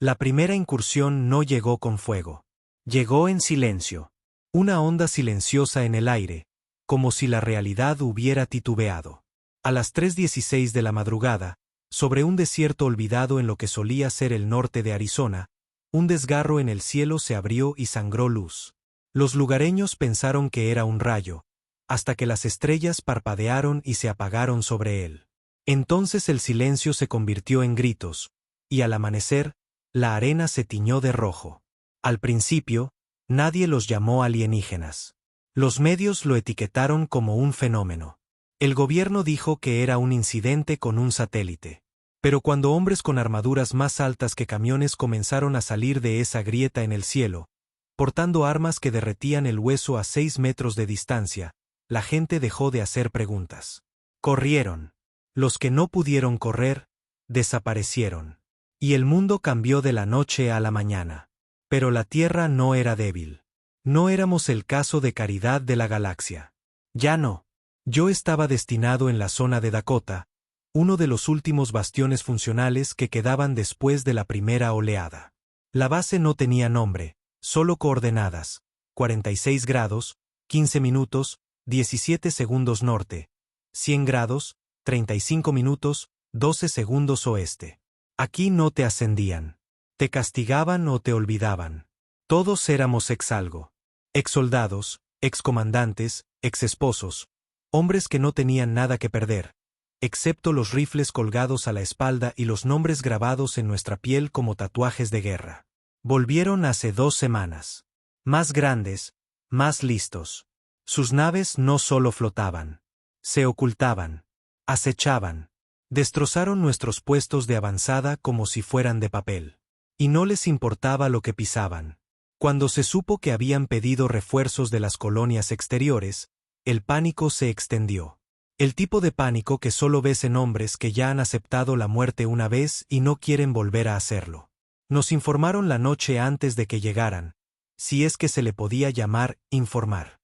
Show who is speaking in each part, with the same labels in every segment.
Speaker 1: La primera incursión no llegó con fuego. Llegó en silencio. Una onda silenciosa en el aire, como si la realidad hubiera titubeado. A las 3:16 de la madrugada, sobre un desierto olvidado en lo que solía ser el norte de Arizona, un desgarro en el cielo se abrió y sangró luz. Los lugareños pensaron que era un rayo, hasta que las estrellas parpadearon y se apagaron sobre él. Entonces el silencio se convirtió en gritos, y al amanecer, la arena se tiñó de rojo. Al principio, nadie los llamó alienígenas. Los medios lo etiquetaron como un fenómeno. El gobierno dijo que era un incidente con un satélite. Pero cuando hombres con armaduras más altas que camiones comenzaron a salir de esa grieta en el cielo, portando armas que derretían el hueso a 6 metros de distancia, la gente dejó de hacer preguntas. Corrieron. Los que no pudieron correr, desaparecieron. Y el mundo cambió de la noche a la mañana. Pero la Tierra no era débil. No éramos el caso de caridad de la galaxia. Ya no. Yo estaba destinado en la zona de Dakota, uno de los últimos bastiones funcionales que quedaban después de la primera oleada. La base no tenía nombre, solo coordenadas: 46 grados, 15 minutos, 17 segundos norte, 100 grados, 35 minutos, 12 segundos oeste. Aquí no te ascendían. Te castigaban o te olvidaban. Todos éramos exalgo. Exsoldados, excomandantes, exesposos, hombres que no tenían nada que perder, excepto los rifles colgados a la espalda y los nombres grabados en nuestra piel como tatuajes de guerra. Volvieron hace 2 semanas. Más grandes, más listos. Sus naves no solo flotaban. Se ocultaban. Acechaban. Destrozaron nuestros puestos de avanzada como si fueran de papel. Y no les importaba lo que pisaban. Cuando se supo que habían pedido refuerzos de las colonias exteriores, el pánico se extendió. El tipo de pánico que solo ves en hombres que ya han aceptado la muerte una vez y no quieren volver a hacerlo. Nos informaron la noche antes de que llegaran, si es que se le podía llamar informar.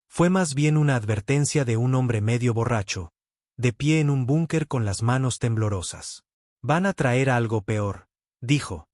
Speaker 1: Fue más bien una advertencia de un hombre medio borracho, de pie en un búnker con las manos temblorosas. Van a traer algo peor, dijo.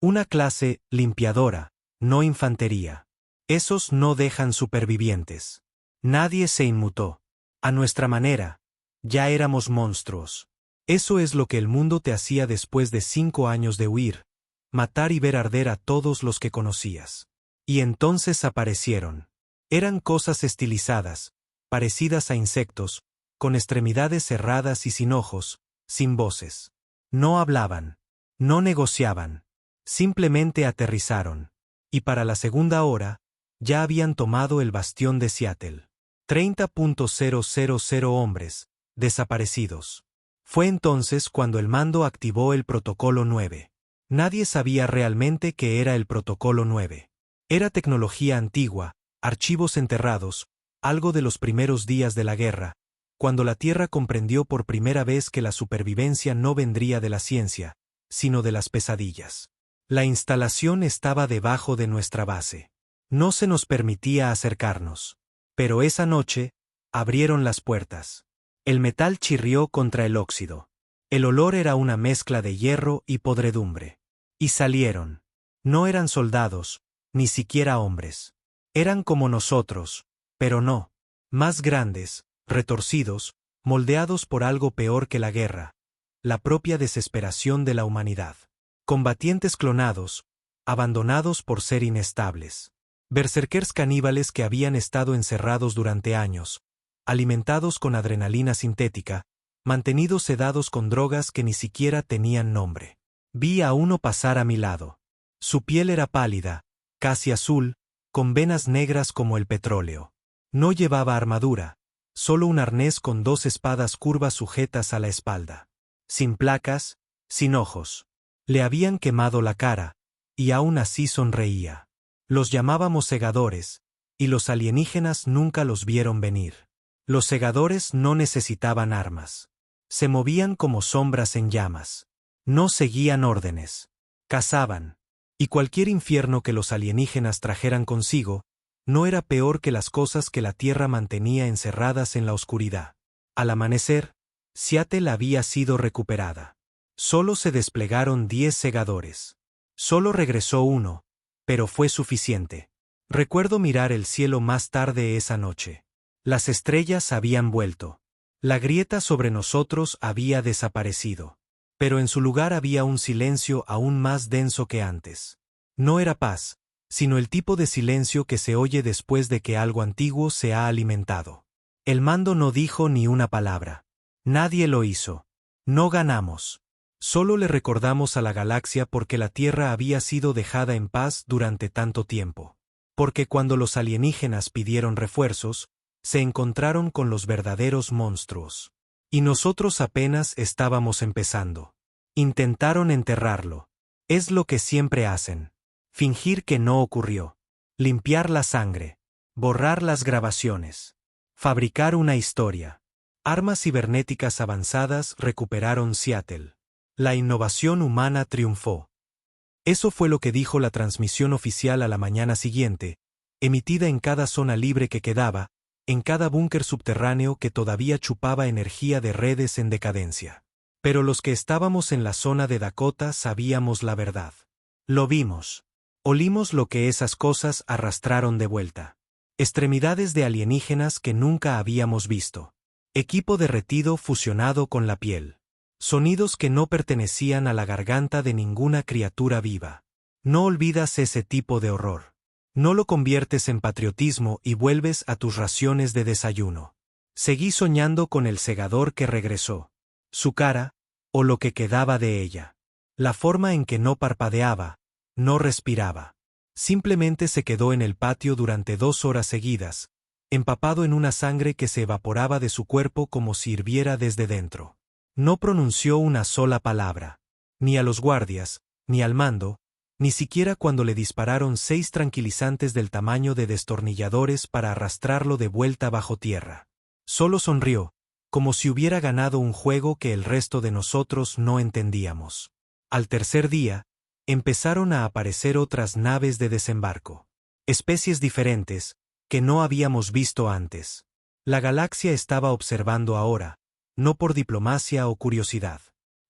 Speaker 1: Una clase limpiadora, no infantería. Esos no dejan supervivientes. Nadie se inmutó. A nuestra manera. Ya éramos monstruos. Eso es lo que el mundo te hacía después de 5 años de huir, matar y ver arder a todos los que conocías. Y entonces aparecieron. Eran cosas estilizadas, parecidas a insectos, con extremidades cerradas y sin ojos, sin voces. No hablaban. No negociaban. Simplemente aterrizaron. Y para la segunda hora, ya habían tomado el bastión de Seattle. 30.000 hombres, desaparecidos. Fue entonces cuando el mando activó el Protocolo 9. Nadie sabía realmente qué era el Protocolo 9. Era tecnología antigua, archivos enterrados, algo de los primeros días de la guerra, cuando la Tierra comprendió por primera vez que la supervivencia no vendría de la ciencia, sino de las pesadillas. La instalación estaba debajo de nuestra base. No se nos permitía acercarnos. Pero esa noche, abrieron las puertas. El metal chirrió contra el óxido. El olor era una mezcla de hierro y podredumbre. Y salieron. No eran soldados, ni siquiera hombres. Eran como nosotros, pero no. Más grandes, retorcidos, moldeados por algo peor que la guerra. La propia desesperación de la humanidad. Combatientes clonados, abandonados por ser inestables. Berserkers caníbales que habían estado encerrados durante años, alimentados con adrenalina sintética, mantenidos sedados con drogas que ni siquiera tenían nombre. Vi a uno pasar a mi lado. Su piel era pálida, casi azul, con venas negras como el petróleo. No llevaba armadura, solo un arnés con 2 espadas curvas sujetas a la espalda. Sin placas, sin ojos. Le habían quemado la cara, y aún así sonreía. Los llamábamos segadores, y los alienígenas nunca los vieron venir. Los segadores no necesitaban armas. Se movían como sombras en llamas. No seguían órdenes. Cazaban. Y cualquier infierno que los alienígenas trajeran consigo, no era peor que las cosas que la Tierra mantenía encerradas en la oscuridad. Al amanecer, Seattle había sido recuperada. Solo se desplegaron 10 segadores. Solo regresó uno, pero fue suficiente. Recuerdo mirar el cielo más tarde esa noche. Las estrellas habían vuelto. La grieta sobre nosotros había desaparecido. Pero en su lugar había un silencio aún más denso que antes. No era paz, sino el tipo de silencio que se oye después de que algo antiguo se ha alimentado. El mando no dijo ni una palabra. Nadie lo hizo. No ganamos. Solo le recordamos a la galaxia porque la Tierra había sido dejada en paz durante tanto tiempo. Porque cuando los alienígenas pidieron refuerzos, se encontraron con los verdaderos monstruos. Y nosotros apenas estábamos empezando. Intentaron enterrarlo. Es lo que siempre hacen. Fingir que no ocurrió. Limpiar la sangre. Borrar las grabaciones. Fabricar una historia. Armas cibernéticas avanzadas recuperaron Seattle. La innovación humana triunfó. Eso fue lo que dijo la transmisión oficial a la mañana siguiente, emitida en cada zona libre que quedaba, en cada búnker subterráneo que todavía chupaba energía de redes en decadencia. Pero los que estábamos en la zona de Dakota sabíamos la verdad. Lo vimos. Olimos lo que esas cosas arrastraron de vuelta. Extremidades de alienígenas que nunca habíamos visto. Equipo derretido fusionado con la piel. Sonidos que no pertenecían a la garganta de ninguna criatura viva. No olvidas ese tipo de horror. No lo conviertes en patriotismo y vuelves a tus raciones de desayuno. Seguí soñando con el segador que regresó. Su cara, o lo que quedaba de ella. La forma en que no parpadeaba, no respiraba. Simplemente se quedó en el patio durante 2 horas seguidas, empapado en una sangre que se evaporaba de su cuerpo como si hirviera desde dentro. No pronunció una sola palabra. Ni a los guardias, ni al mando, ni siquiera cuando le dispararon 6 tranquilizantes del tamaño de destornilladores para arrastrarlo de vuelta bajo tierra. Solo sonrió, como si hubiera ganado un juego que el resto de nosotros no entendíamos. Al tercer día, empezaron a aparecer otras naves de desembarco. Especies diferentes, que no habíamos visto antes. La galaxia estaba observando ahora, no por diplomacia o curiosidad.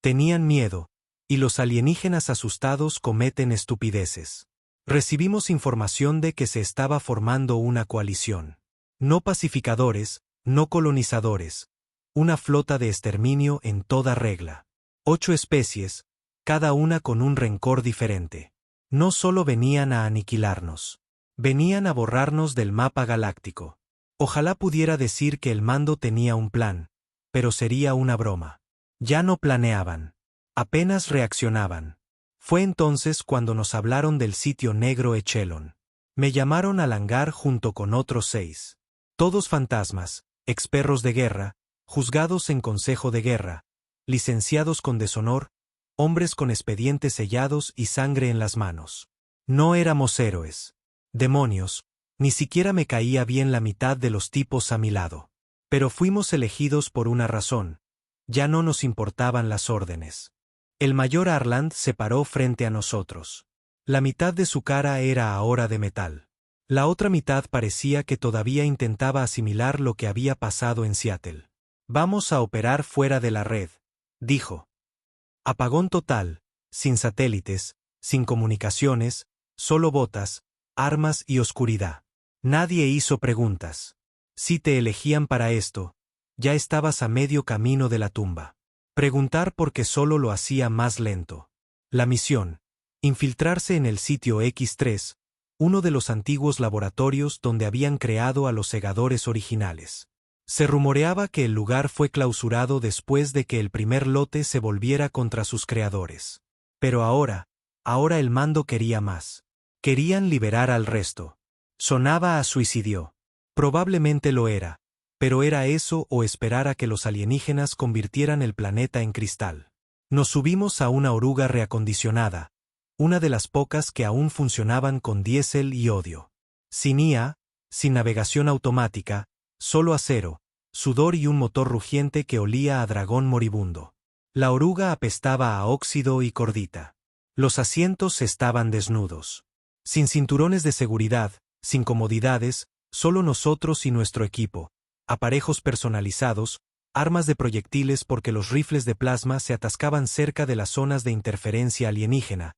Speaker 1: Tenían miedo, y los alienígenas asustados cometen estupideces. Recibimos información de que se estaba formando una coalición. No pacificadores, no colonizadores. Una flota de exterminio en toda regla. 8 especies, cada una con un rencor diferente. No solo venían a aniquilarnos. Venían a borrarnos del mapa galáctico. Ojalá pudiera decir que el mando tenía un plan, pero sería una broma. Ya no planeaban. Apenas reaccionaban. Fue entonces cuando nos hablaron del sitio negro Echelon. Me llamaron al hangar junto con otros 6. Todos fantasmas, experros de guerra, juzgados en consejo de guerra, licenciados con deshonor, hombres con expedientes sellados y sangre en las manos. No éramos héroes. Demonios, ni siquiera me caía bien la mitad de los tipos a mi lado. Pero fuimos elegidos por una razón. Ya no nos importaban las órdenes. El mayor Arland se paró frente a nosotros. La mitad de su cara era ahora de metal. La otra mitad parecía que todavía intentaba asimilar lo que había pasado en Seattle. Vamos a operar fuera de la red, dijo. Apagón total, sin satélites, sin comunicaciones, solo botas, armas y oscuridad. Nadie hizo preguntas. Si te elegían para esto, ya estabas a medio camino de la tumba. Preguntar porque solo lo hacía más lento. La misión: infiltrarse en el sitio X3, uno de los antiguos laboratorios donde habían creado a los segadores originales. Se rumoreaba que el lugar fue clausurado después de que el primer lote se volviera contra sus creadores. Pero ahora el mando quería más. Querían liberar al resto. Sonaba a suicidio. Probablemente lo era, pero era eso o esperar a que los alienígenas convirtieran el planeta en cristal. Nos subimos a una oruga reacondicionada, una de las pocas que aún funcionaban con diésel y odio. Sin IA, sin navegación automática, solo acero, sudor y un motor rugiente que olía a dragón moribundo. La oruga apestaba a óxido y cordita. Los asientos estaban desnudos. Sin cinturones de seguridad, sin comodidades, solo nosotros y nuestro equipo, aparejos personalizados, armas de proyectiles porque los rifles de plasma se atascaban cerca de las zonas de interferencia alienígena,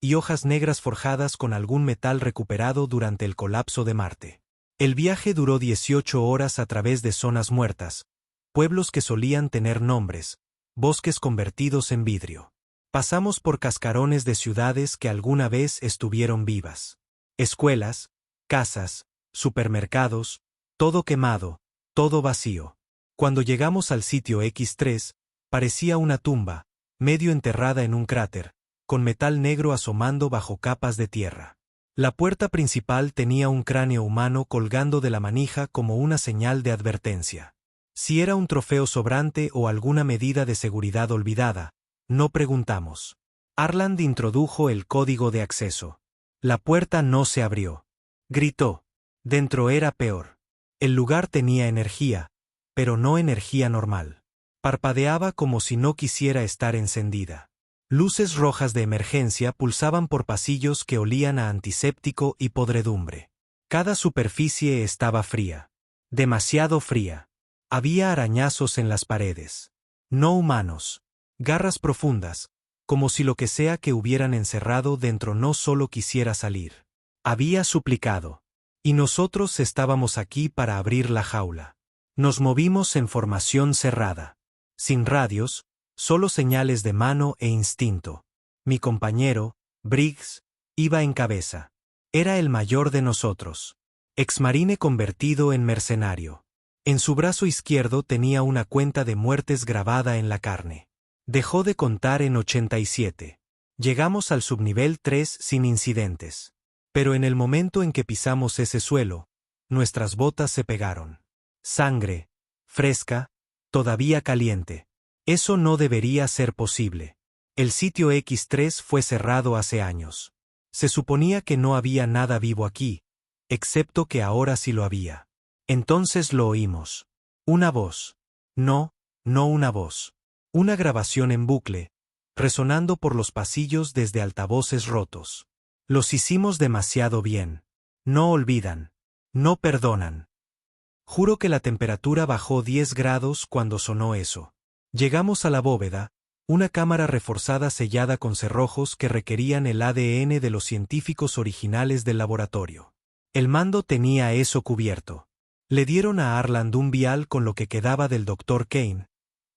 Speaker 1: y hojas negras forjadas con algún metal recuperado durante el colapso de Marte. El viaje duró 18 horas a través de zonas muertas, pueblos que solían tener nombres, bosques convertidos en vidrio. Pasamos por cascarones de ciudades que alguna vez estuvieron vivas. Escuelas, casas, supermercados, todo quemado, todo vacío. Cuando llegamos al sitio X3, parecía una tumba, medio enterrada en un cráter, con metal negro asomando bajo capas de tierra. La puerta principal tenía un cráneo humano colgando de la manija como una señal de advertencia. Si era un trofeo sobrante o alguna medida de seguridad olvidada, no preguntamos. Arland introdujo el código de acceso. La puerta no se abrió. Gritó. Dentro era peor. El lugar tenía energía, pero no energía normal. Parpadeaba como si no quisiera estar encendida. Luces rojas de emergencia pulsaban por pasillos que olían a antiséptico y podredumbre. Cada superficie estaba fría. Demasiado fría. Había arañazos en las paredes. No humanos. Garras profundas, como si lo que sea que hubieran encerrado dentro no solo quisiera salir. Había suplicado. Y nosotros estábamos aquí para abrir la jaula. Nos movimos en formación cerrada. Sin radios, solo señales de mano e instinto. Mi compañero, Briggs, iba en cabeza. Era el mayor de nosotros. Exmarine convertido en mercenario. En su brazo izquierdo tenía una cuenta de muertes grabada en la carne. Dejó de contar en 87. Llegamos al subnivel 3 sin incidentes. Pero en el momento en que pisamos ese suelo, nuestras botas se pegaron. Sangre, fresca, todavía caliente. Eso no debería ser posible. El sitio X3 fue cerrado hace años. Se suponía que no había nada vivo aquí, excepto que ahora sí lo había. Entonces lo oímos. Una voz. No una voz. Una grabación en bucle, resonando por los pasillos desde altavoces rotos. Los hicimos demasiado bien. No olvidan. No perdonan. Juro que la temperatura bajó 10 grados cuando sonó eso. Llegamos a la bóveda, una cámara reforzada sellada con cerrojos que requerían el ADN de los científicos originales del laboratorio. El mando tenía eso cubierto. Le dieron a Arland un vial con lo que quedaba del Dr. Kane,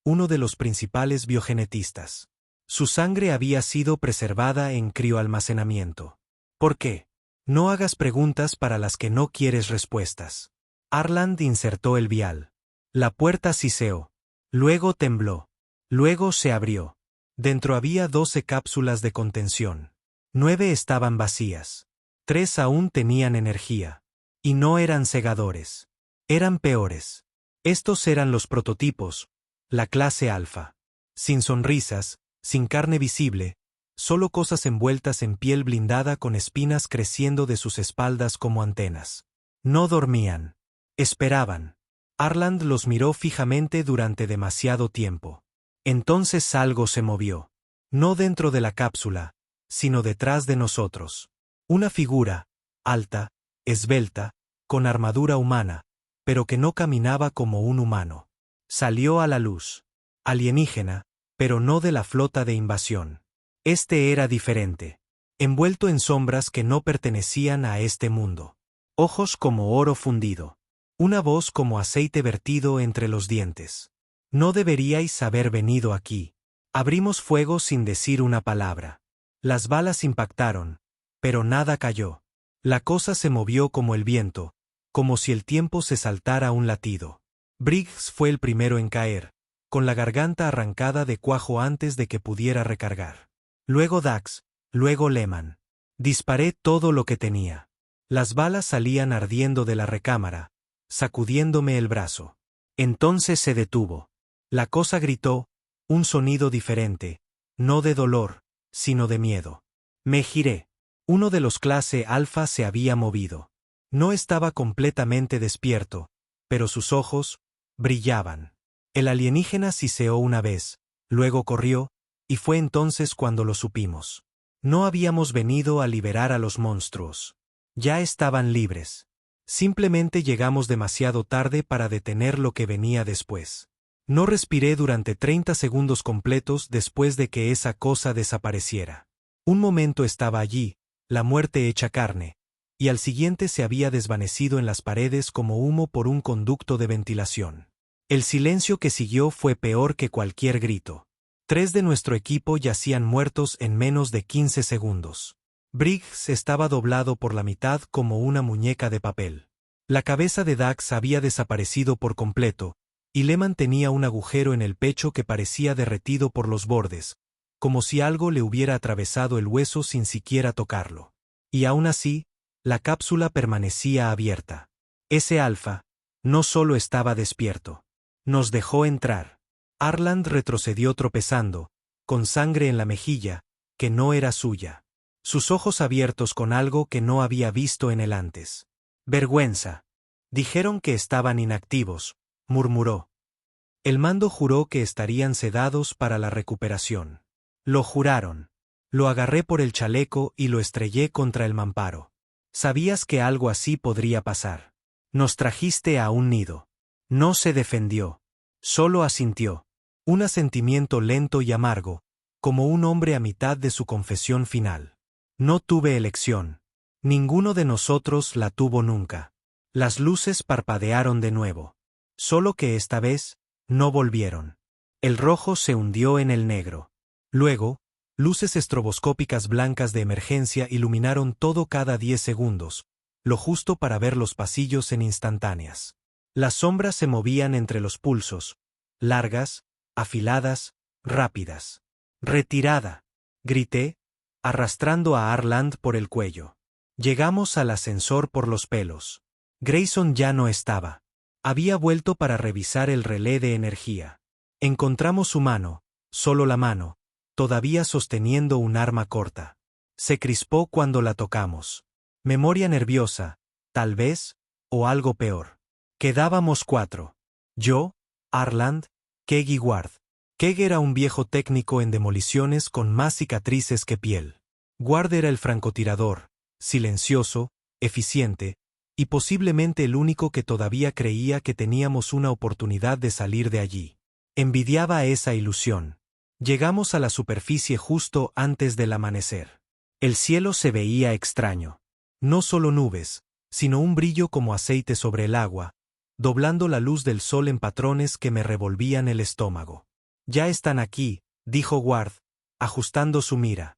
Speaker 1: uno de los principales biogenetistas. Su sangre había sido preservada en crioalmacenamiento. ¿Por qué? No hagas preguntas para las que no quieres respuestas. Arland insertó el vial. La puerta siseó. Luego tembló. Luego se abrió. Dentro había 12 cápsulas de contención. 9 estaban vacías. 3 aún tenían energía. Y no eran segadores. Eran peores. Estos eran los prototipos, la clase alfa. Sin sonrisas, sin carne visible, solo cosas envueltas en piel blindada con espinas creciendo de sus espaldas como antenas. No dormían. Esperaban. Arland los miró fijamente durante demasiado tiempo. Entonces algo se movió. No dentro de la cápsula, sino detrás de nosotros. Una figura, alta, esbelta, con armadura humana, pero que no caminaba como un humano. Salió a la luz. Alienígena, pero no de la flota de invasión. Este era diferente. Envuelto en sombras que no pertenecían a este mundo. Ojos como oro fundido. Una voz como aceite vertido entre los dientes. No deberíais haber venido aquí. Abrimos fuego sin decir una palabra. Las balas impactaron, pero nada cayó. La cosa se movió como el viento, como si el tiempo se saltara a un latido. Briggs fue el primero en caer, con la garganta arrancada de cuajo antes de que pudiera recargar. Luego Dax, luego Lehman. Disparé todo lo que tenía. Las balas salían ardiendo de la recámara, sacudiéndome el brazo. Entonces se detuvo. La cosa gritó, un sonido diferente, no de dolor, sino de miedo. Me giré. Uno de los clase alfa se había movido. No estaba completamente despierto, pero sus ojos brillaban. El alienígena siseó una vez, luego corrió, y fue entonces cuando lo supimos. No habíamos venido a liberar a los monstruos. Ya estaban libres. Simplemente llegamos demasiado tarde para detener lo que venía después. No respiré durante 30 segundos completos después de que esa cosa desapareciera. Un momento estaba allí, la muerte hecha carne, y al siguiente se había desvanecido en las paredes como humo por un conducto de ventilación. El silencio que siguió fue peor que cualquier grito. 3 de nuestro equipo yacían muertos en menos de 15 segundos. Briggs estaba doblado por la mitad como una muñeca de papel. La cabeza de Dax había desaparecido por completo, y Lehman tenía un agujero en el pecho que parecía derretido por los bordes, como si algo le hubiera atravesado el hueso sin siquiera tocarlo. Y aún así, la cápsula permanecía abierta. Ese alfa no solo estaba despierto. Nos dejó entrar. Arland retrocedió tropezando, con sangre en la mejilla, que no era suya. Sus ojos abiertos con algo que no había visto en él antes. Vergüenza. Dijeron que estaban inactivos, murmuró. El mando juró que estarían sedados para la recuperación. Lo juraron. Lo agarré por el chaleco y lo estrellé contra el mamparo. Sabías que algo así podría pasar. Nos trajiste a un nido. No se defendió. Solo asintió. Un asentimiento lento y amargo, como un hombre a mitad de su confesión final. No tuve elección. Ninguno de nosotros la tuvo nunca. Las luces parpadearon de nuevo. Solo que esta vez, no volvieron. El rojo se hundió en el negro. Luego, luces estroboscópicas blancas de emergencia iluminaron todo cada 10 segundos, lo justo para ver los pasillos en instantáneas. Las sombras se movían entre los pulsos, largas, afiladas, rápidas. ¡Retirada!, grité, arrastrando a Arland por el cuello. Llegamos al ascensor por los pelos. Grayson ya no estaba. Había vuelto para revisar el relé de energía. Encontramos su mano, solo la mano, todavía sosteniendo un arma corta. Se crispó cuando la tocamos. Memoria nerviosa, tal vez, o algo peor. Quedábamos 4. Yo, Arland, Keg y Ward. Keg era un viejo técnico en demoliciones con más cicatrices que piel. Ward era el francotirador, silencioso, eficiente, y posiblemente el único que todavía creía que teníamos una oportunidad de salir de allí. Envidiaba esa ilusión. Llegamos a la superficie justo antes del amanecer. El cielo se veía extraño. No solo nubes, sino un brillo como aceite sobre el agua, doblando la luz del sol en patrones que me revolvían el estómago. Ya están aquí, dijo Ward, ajustando su mira.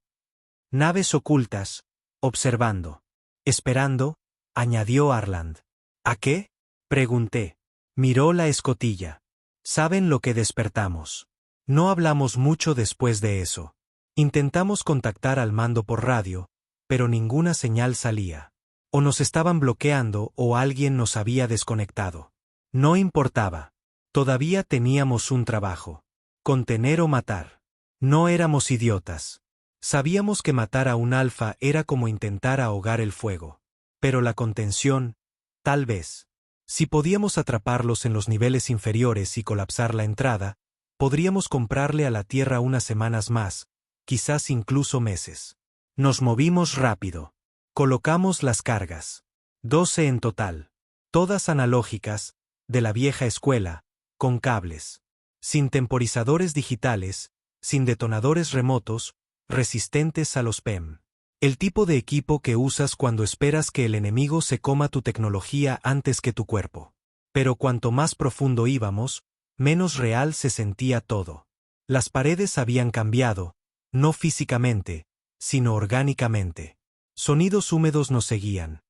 Speaker 1: Naves ocultas, observando. Esperando, añadió Arland. ¿A qué?, pregunté. Miró la escotilla. Saben lo que despertamos. No hablamos mucho después de eso. Intentamos contactar al mando por radio, pero ninguna señal salía. O nos estaban bloqueando o alguien nos había desconectado. No importaba. Todavía teníamos un trabajo. Contener o matar. No éramos idiotas. Sabíamos que matar a un alfa era como intentar ahogar el fuego. Pero la contención, tal vez. Si podíamos atraparlos en los niveles inferiores y colapsar la entrada, podríamos comprarle a la Tierra unas semanas más, quizás incluso meses. Nos movimos rápido. Colocamos las cargas. 12 en total. Todas analógicas, de la vieja escuela, con cables. Sin temporizadores digitales, sin detonadores remotos, resistentes a los PEM. El tipo de equipo que usas cuando esperas que el enemigo se coma tu tecnología antes que tu cuerpo. Pero cuanto más profundo íbamos, menos real se sentía todo. Las paredes habían cambiado, no físicamente, sino orgánicamente. Sonidos húmedos nos seguían.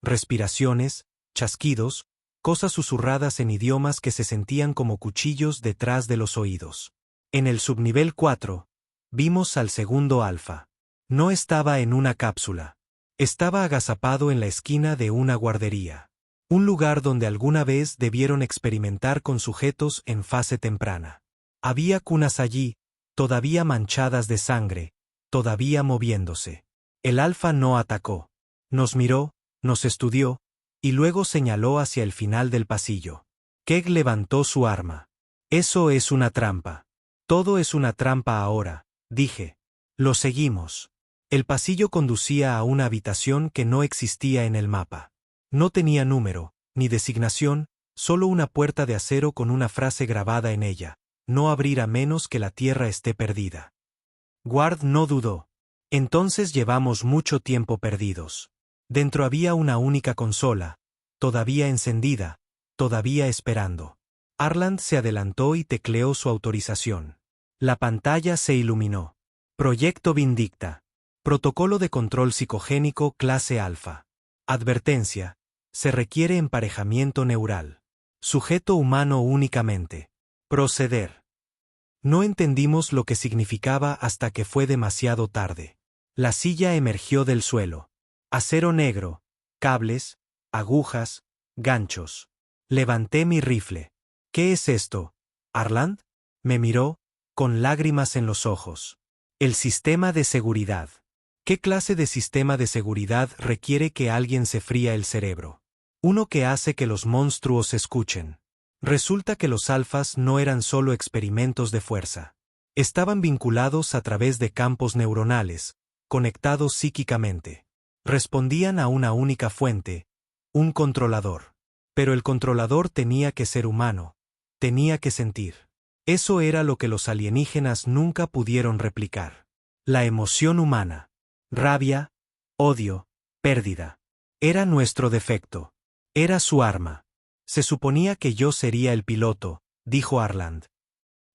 Speaker 1: Respiraciones, chasquidos, cosas susurradas en idiomas que se sentían como cuchillos detrás de los oídos. En el subnivel 4, vimos al segundo alfa. No estaba en una cápsula. Estaba agazapado en la esquina de una guardería. Un lugar donde alguna vez debieron experimentar con sujetos en fase temprana. Había cunas allí, todavía manchadas de sangre, todavía moviéndose. El alfa no atacó. Nos miró, nos estudió, y luego señaló hacia el final del pasillo. Keg levantó su arma. Eso es una trampa. Todo es una trampa ahora, dije. Lo seguimos. El pasillo conducía a una habitación que no existía en el mapa. No tenía número, ni designación, solo una puerta de acero con una frase grabada en ella: no abrir a menos que la Tierra esté perdida. Ward no dudó. Entonces llevamos mucho tiempo perdidos. Dentro había una única consola, todavía encendida, todavía esperando. Arland se adelantó y tecleó su autorización. La pantalla se iluminó. Proyecto Vindicta. Protocolo de control psicogénico clase alfa. Advertencia. Se requiere emparejamiento neural. Sujeto humano únicamente. Proceder. No entendimos lo que significaba hasta que fue demasiado tarde. La silla emergió del suelo. Acero negro, cables, agujas, ganchos. Levanté mi rifle. ¿Qué es esto, Arland? Me miró, con lágrimas en los ojos. El sistema de seguridad. ¿Qué clase de sistema de seguridad requiere que alguien se fría el cerebro? Uno que hace que los monstruos escuchen. Resulta que los alfas no eran solo experimentos de fuerza. Estaban vinculados a través de campos neuronales, conectados psíquicamente. Respondían a una única fuente, un controlador. Pero el controlador tenía que ser humano, tenía que sentir. Eso era lo que los alienígenas nunca pudieron replicar. La emoción humana. Rabia, odio, pérdida. Era nuestro defecto. Era su arma. Se suponía que yo sería el piloto, dijo Arland.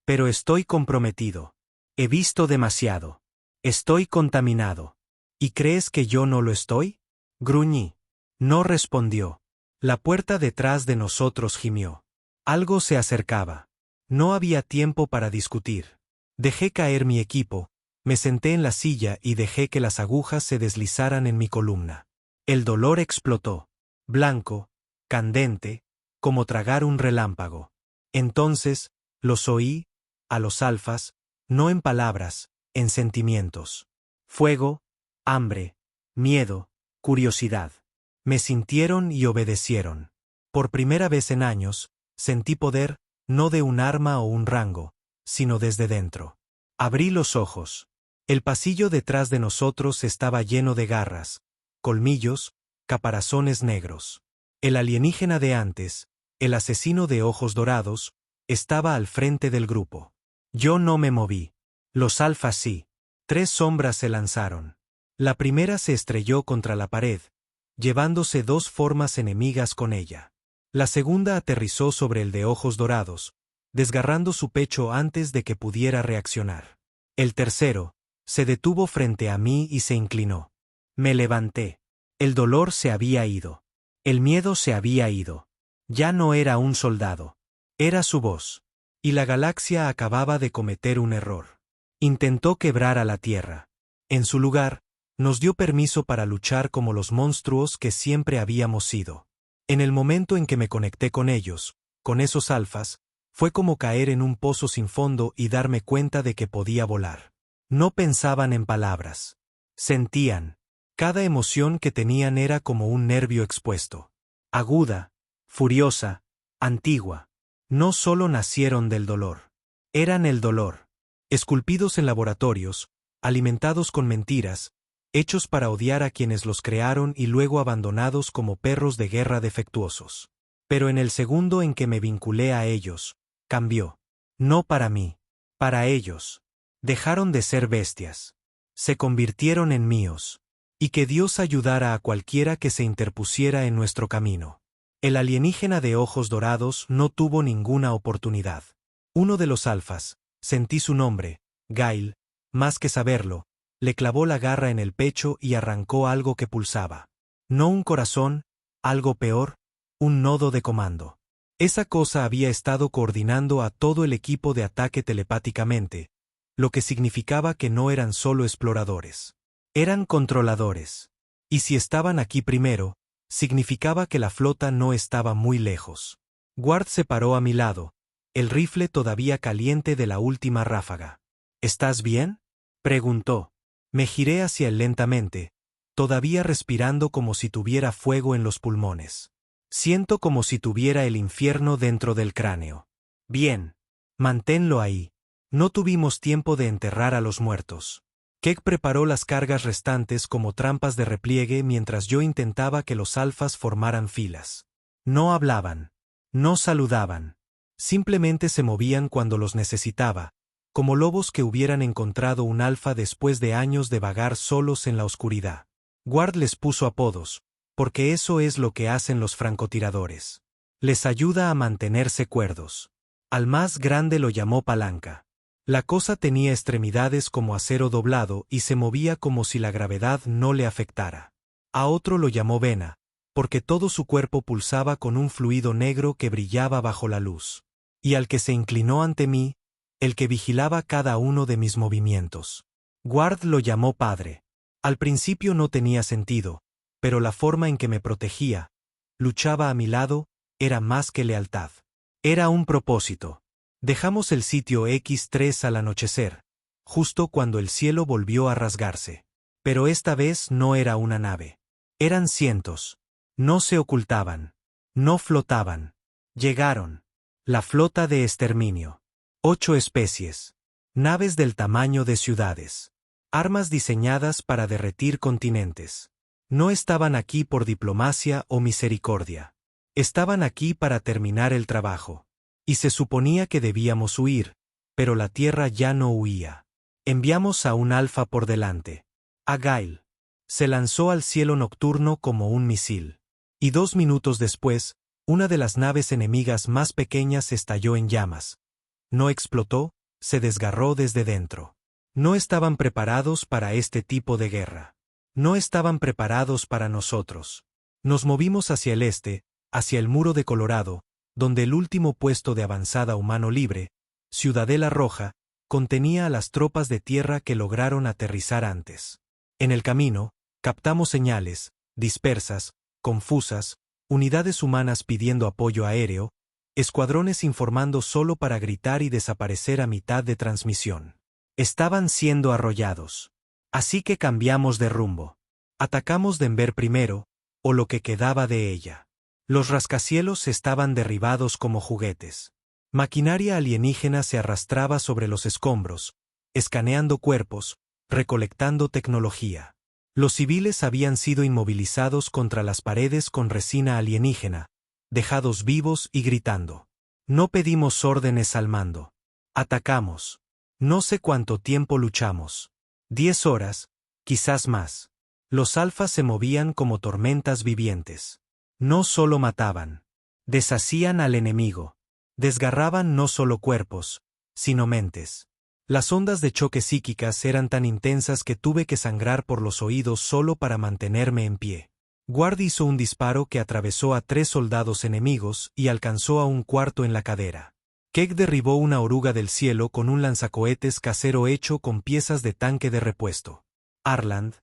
Speaker 1: Pero estoy comprometido. He visto demasiado. Estoy contaminado. ¿Y crees que yo no lo estoy? Gruñí. No respondió. La puerta detrás de nosotros gimió. Algo se acercaba. No había tiempo para discutir. Dejé caer mi equipo, me senté en la silla y dejé que las agujas se deslizaran en mi columna. El dolor explotó. Blanco, candente, como tragar un relámpago. Entonces, los oí, a los alfas, no en palabras, en sentimientos. Fuego, hambre, miedo, curiosidad. Me sintieron y obedecieron. Por primera vez en años, sentí poder, no de un arma o un rango, sino desde dentro. Abrí los ojos. El pasillo detrás de nosotros estaba lleno de garras, colmillos, caparazones negros. El alienígena de antes, el asesino de ojos dorados, estaba al frente del grupo. Yo no me moví. Los alfas sí. 3 sombras se lanzaron. La primera se estrelló contra la pared, llevándose 2 formas enemigas con ella. La segunda aterrizó sobre el de ojos dorados, desgarrando su pecho antes de que pudiera reaccionar. El tercero se detuvo frente a mí y se inclinó. Me levanté. El dolor se había ido. El miedo se había ido. Ya no era un soldado. Era su voz. Y la galaxia acababa de cometer un error. Intentó quebrar a la Tierra. En su lugar, nos dio permiso para luchar como los monstruos que siempre habíamos sido. En el momento en que me conecté con ellos, con esos alfas, fue como caer en un pozo sin fondo y darme cuenta de que podía volar. No pensaban en palabras. Sentían. Cada emoción que tenían era como un nervio expuesto. Aguda, furiosa, antigua. No solo nacieron del dolor. Eran el dolor. Esculpidos en laboratorios, alimentados con mentiras, hechos para odiar a quienes los crearon y luego abandonados como perros de guerra defectuosos. Pero en el segundo en que me vinculé a ellos, cambió. No para mí, para ellos. Dejaron de ser bestias. Se convirtieron en míos. Y que Dios ayudara a cualquiera que se interpusiera en nuestro camino. El alienígena de ojos dorados no tuvo ninguna oportunidad. Uno de los alfas, sentí su nombre, Gail, más que saberlo, le clavó la garra en el pecho y arrancó algo que pulsaba. No un corazón, algo peor, un nodo de comando. Esa cosa había estado coordinando a todo el equipo de ataque telepáticamente, lo que significaba que no eran solo exploradores. Eran controladores. Y si estaban aquí primero, significaba que la flota no estaba muy lejos. Ward se paró a mi lado, el rifle todavía caliente de la última ráfaga. ¿Estás bien?, preguntó. Me giré hacia él lentamente, todavía respirando como si tuviera fuego en los pulmones. Siento como si tuviera el infierno dentro del cráneo. Bien. Manténlo ahí. No tuvimos tiempo de enterrar a los muertos. Keck preparó las cargas restantes como trampas de repliegue mientras yo intentaba que los alfas formaran filas. No hablaban. No saludaban. Simplemente se movían cuando los necesitaba, como lobos que hubieran encontrado un alfa después de años de vagar solos en la oscuridad. Ward les puso apodos, porque eso es lo que hacen los francotiradores. Les ayuda a mantenerse cuerdos. Al más grande lo llamó Palanca. La cosa tenía extremidades como acero doblado y se movía como si la gravedad no le afectara. A otro lo llamó Vena, porque todo su cuerpo pulsaba con un fluido negro que brillaba bajo la luz. Y al que se inclinó ante mí, el que vigilaba cada uno de mis movimientos. Ward lo llamó Padre. Al principio no tenía sentido, pero la forma en que me protegía, luchaba a mi lado, era más que lealtad. Era un propósito. Dejamos el sitio X3 al anochecer, justo cuando el cielo volvió a rasgarse. Pero esta vez no era una nave. Eran cientos. No se ocultaban. No flotaban. Llegaron. La flota de exterminio. 8 especies. Naves del tamaño de ciudades. Armas diseñadas para derretir continentes. No estaban aquí por diplomacia o misericordia. Estaban aquí para terminar el trabajo. Y se suponía que debíamos huir, pero la Tierra ya no huía. Enviamos a un alfa por delante. A Gail. Se lanzó al cielo nocturno como un misil. Y 2 minutos después, una de las naves enemigas más pequeñas estalló en llamas. No explotó, se desgarró desde dentro. No estaban preparados para este tipo de guerra. No estaban preparados para nosotros. Nos movimos hacia el este, hacia el muro de Colorado, donde el último puesto de avanzada humano libre, Ciudadela Roja, contenía a las tropas de tierra que lograron aterrizar antes. En el camino, captamos señales, dispersas, confusas, unidades humanas pidiendo apoyo aéreo, escuadrones informando solo para gritar y desaparecer a mitad de transmisión. Estaban siendo arrollados. Así que cambiamos de rumbo. Atacamos Denver primero, o lo que quedaba de ella. Los rascacielos estaban derribados como juguetes. Maquinaria alienígena se arrastraba sobre los escombros, escaneando cuerpos, recolectando tecnología. Los civiles habían sido inmovilizados contra las paredes con resina alienígena, dejados vivos y gritando. No pedimos órdenes al mando. Atacamos. No sé cuánto tiempo luchamos. 10 horas, quizás más. Los alfas se movían como tormentas vivientes. No solo mataban. Deshacían al enemigo. Desgarraban no solo cuerpos, sino mentes. Las ondas de choque psíquicas eran tan intensas que tuve que sangrar por los oídos solo para mantenerme en pie. Ward hizo un disparo que atravesó a 3 soldados enemigos y alcanzó a un cuarto en la cadera. Keck derribó una oruga del cielo con un lanzacohetes casero hecho con piezas de tanque de repuesto. Arland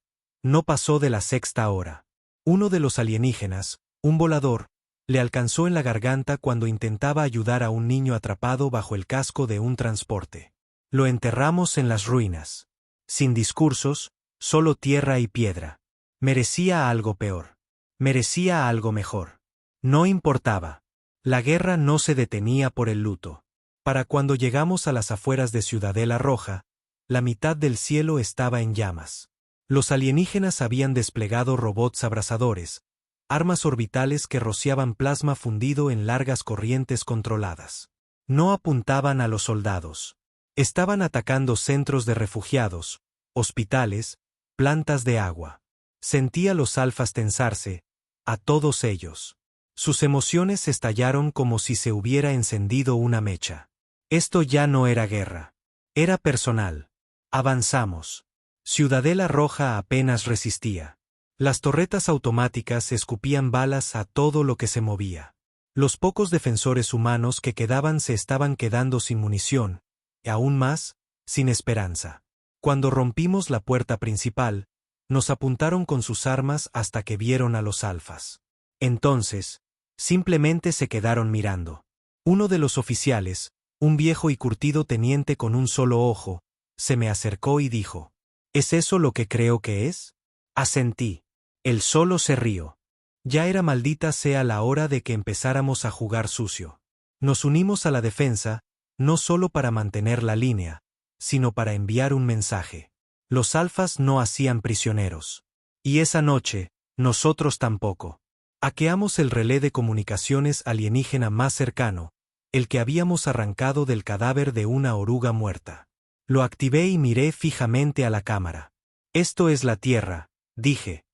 Speaker 1: no pasó de la 6ª hora. Uno de los alienígenas, un volador, le alcanzó en la garganta cuando intentaba ayudar a un niño atrapado bajo el casco de un transporte. Lo enterramos en las ruinas. Sin discursos, solo tierra y piedra. Merecía algo peor. Merecía algo mejor. No importaba. La guerra no se detenía por el luto. Para cuando llegamos a las afueras de Ciudadela Roja, la mitad del cielo estaba en llamas. Los alienígenas habían desplegado robots abrasadores, armas orbitales que rociaban plasma fundido en largas corrientes controladas. No apuntaban a los soldados. Estaban atacando centros de refugiados, hospitales, plantas de agua. Sentía los alfas tensarse, a todos ellos. Sus emociones estallaron como si se hubiera encendido una mecha. Esto ya no era guerra. Era personal. Avanzamos. Ciudadela Roja apenas resistía. Las torretas automáticas escupían balas a todo lo que se movía. Los pocos defensores humanos que quedaban se estaban quedando sin munición, y aún más, sin esperanza. Cuando rompimos la puerta principal, nos apuntaron con sus armas hasta que vieron a los alfas. Entonces, simplemente se quedaron mirando. Uno de los oficiales, un viejo y curtido teniente con un solo ojo, se me acercó y dijo: ¿Es eso lo que creo que es? Asentí. Él solo se rió. Ya era maldita sea la hora de que empezáramos a jugar sucio. Nos unimos a la defensa, no solo para mantener la línea, sino para enviar un mensaje. Los alfas no hacían prisioneros. Y esa noche, nosotros tampoco. Hackeamos el relé de comunicaciones alienígena más cercano, el que habíamos arrancado del cadáver de una oruga muerta. Lo activé y miré fijamente a la cámara. Esto es la Tierra, dije.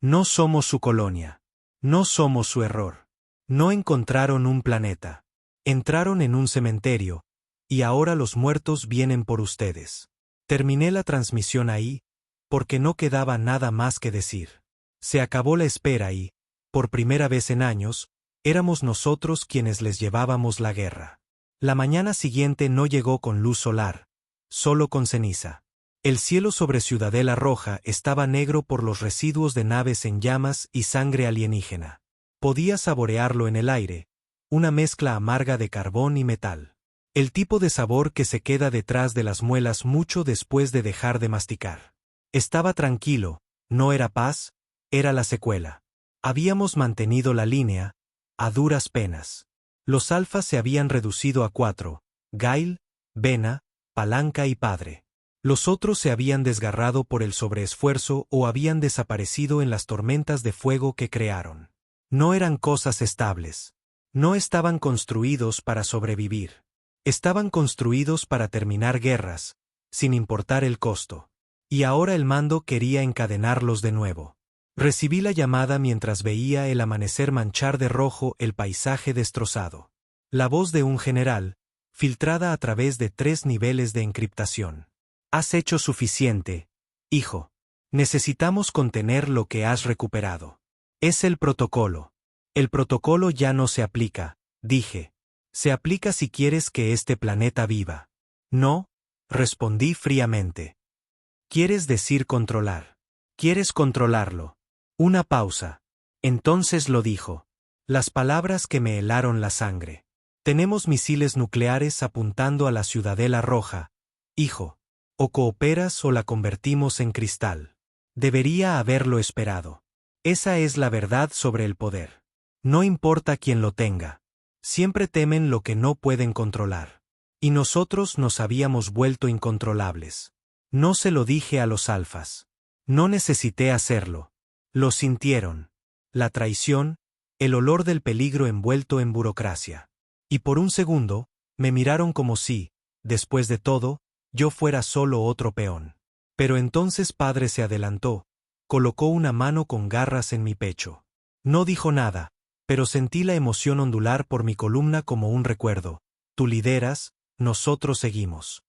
Speaker 1: No somos su colonia. No somos su error. No encontraron un planeta. Entraron en un cementerio, y ahora los muertos vienen por ustedes. Terminé la transmisión ahí, porque no quedaba nada más que decir. Se acabó la espera y, por primera vez en años, éramos nosotros quienes les llevábamos la guerra. La mañana siguiente no llegó con luz solar, solo con ceniza. El cielo sobre Ciudadela Roja estaba negro por los residuos de naves en llamas y sangre alienígena. Podía saborearlo en el aire, una mezcla amarga de carbón y metal. El tipo de sabor que se queda detrás de las muelas mucho después de dejar de masticar. Estaba tranquilo, no era paz, era la secuela. Habíamos mantenido la línea, a duras penas. Los alfas se habían reducido a 4, Gail, Vena, Palanca y Padre. Los otros se habían desgarrado por el sobreesfuerzo o habían desaparecido en las tormentas de fuego que crearon. No eran cosas estables. No estaban construidos para sobrevivir. Estaban construidos para terminar guerras, sin importar el costo. Y ahora el mando quería encadenarlos de nuevo. Recibí la llamada mientras veía el amanecer manchar de rojo el paisaje destrozado. La voz de un general, filtrada a través de 3 niveles de encriptación. Has hecho suficiente, hijo. Necesitamos contener lo que has recuperado. Es el protocolo. El protocolo ya no se aplica, dije. Se aplica si quieres que este planeta viva. No, respondí fríamente. ¿Quieres decir controlar? ¿Quieres controlarlo? Una pausa. Entonces lo dijo. Las palabras que me helaron la sangre. Tenemos misiles nucleares apuntando a la Ciudadela Roja, hijo. O cooperas o la convertimos en cristal. Debería haberlo esperado. Esa es la verdad sobre el poder. No importa quién lo tenga. Siempre temen lo que no pueden controlar. Y nosotros nos habíamos vuelto incontrolables. No se lo dije a los alfas. No necesité hacerlo. Lo sintieron. La traición, el olor del peligro envuelto en burocracia. Y por un segundo, me miraron como si, después de todo, yo fuera solo otro peón. Pero entonces Padre se adelantó, colocó una mano con garras en mi pecho. No dijo nada, pero sentí la emoción ondular por mi columna como un recuerdo. Tú lideras, nosotros seguimos.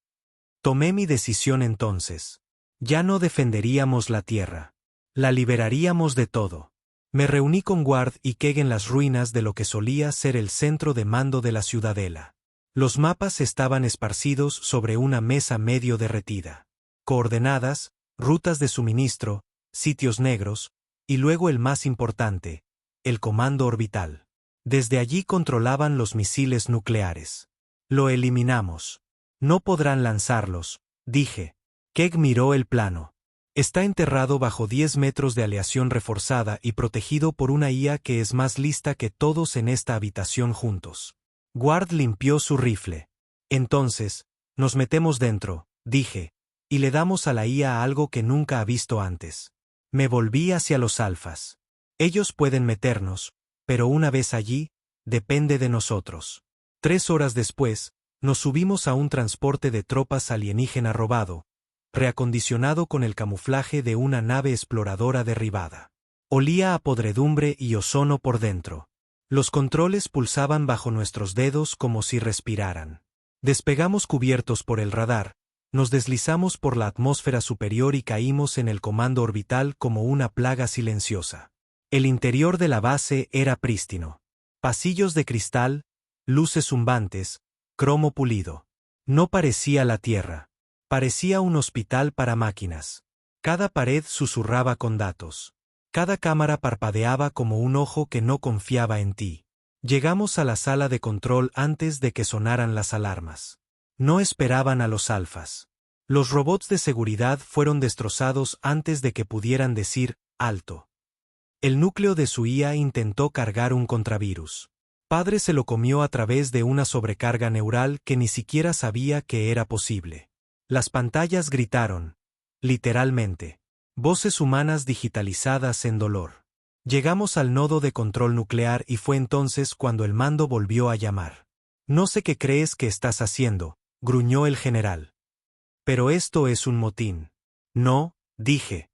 Speaker 1: Tomé mi decisión entonces. Ya no defenderíamos la tierra. La liberaríamos de todo. Me reuní con Ward y Keg en las ruinas de lo que solía ser el centro de mando de la ciudadela. Los mapas estaban esparcidos sobre una mesa medio derretida. Coordenadas, rutas de suministro, sitios negros, y luego el más importante, el comando orbital. Desde allí controlaban los misiles nucleares. Lo eliminamos. No podrán lanzarlos, dije. Keg miró el plano. Está enterrado bajo 10 metros de aleación reforzada y protegido por una IA que es más lista que todos en esta habitación juntos. Ward limpió su rifle. Entonces, nos metemos dentro, dije, y le damos a la IA algo que nunca ha visto antes. Me volví hacia los alfas. Ellos pueden meternos, pero una vez allí, depende de nosotros. 3 horas después, nos subimos a un transporte de tropas alienígena robado, reacondicionado con el camuflaje de una nave exploradora derribada. Olía a podredumbre y ozono por dentro. Los controles pulsaban bajo nuestros dedos como si respiraran. Despegamos cubiertos por el radar, nos deslizamos por la atmósfera superior y caímos en el comando orbital como una plaga silenciosa. El interior de la base era prístino. Pasillos de cristal, luces zumbantes, cromo pulido. No parecía la Tierra. Parecía un hospital para máquinas. Cada pared susurraba con datos. Cada cámara parpadeaba como un ojo que no confiaba en ti. Llegamos a la sala de control antes de que sonaran las alarmas. No esperaban a los alfas. Los robots de seguridad fueron destrozados antes de que pudieran decir, alto. El núcleo de su IA intentó cargar un contravirus. Padre se lo comió a través de una sobrecarga neural que ni siquiera sabía que era posible. Las pantallas gritaron. Literalmente. Voces humanas digitalizadas en dolor. Llegamos al nodo de control nuclear y fue entonces cuando el mando volvió a llamar. No sé qué crees que estás haciendo, gruñó el general. Pero esto es un motín. No, dije.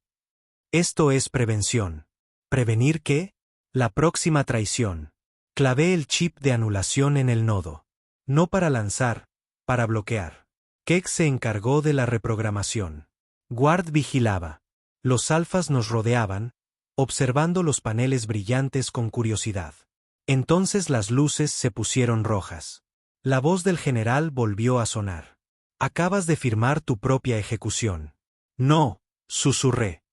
Speaker 1: Esto es prevención. ¿Prevenir qué? La próxima traición. Clavé el chip de anulación en el nodo. No para lanzar, para bloquear. Keck se encargó de la reprogramación. Ward vigilaba. Los alfas nos rodeaban, observando los paneles brillantes con curiosidad. Entonces las luces se pusieron rojas. La voz del general volvió a sonar. Acabas de firmar tu propia ejecución. No, susurré.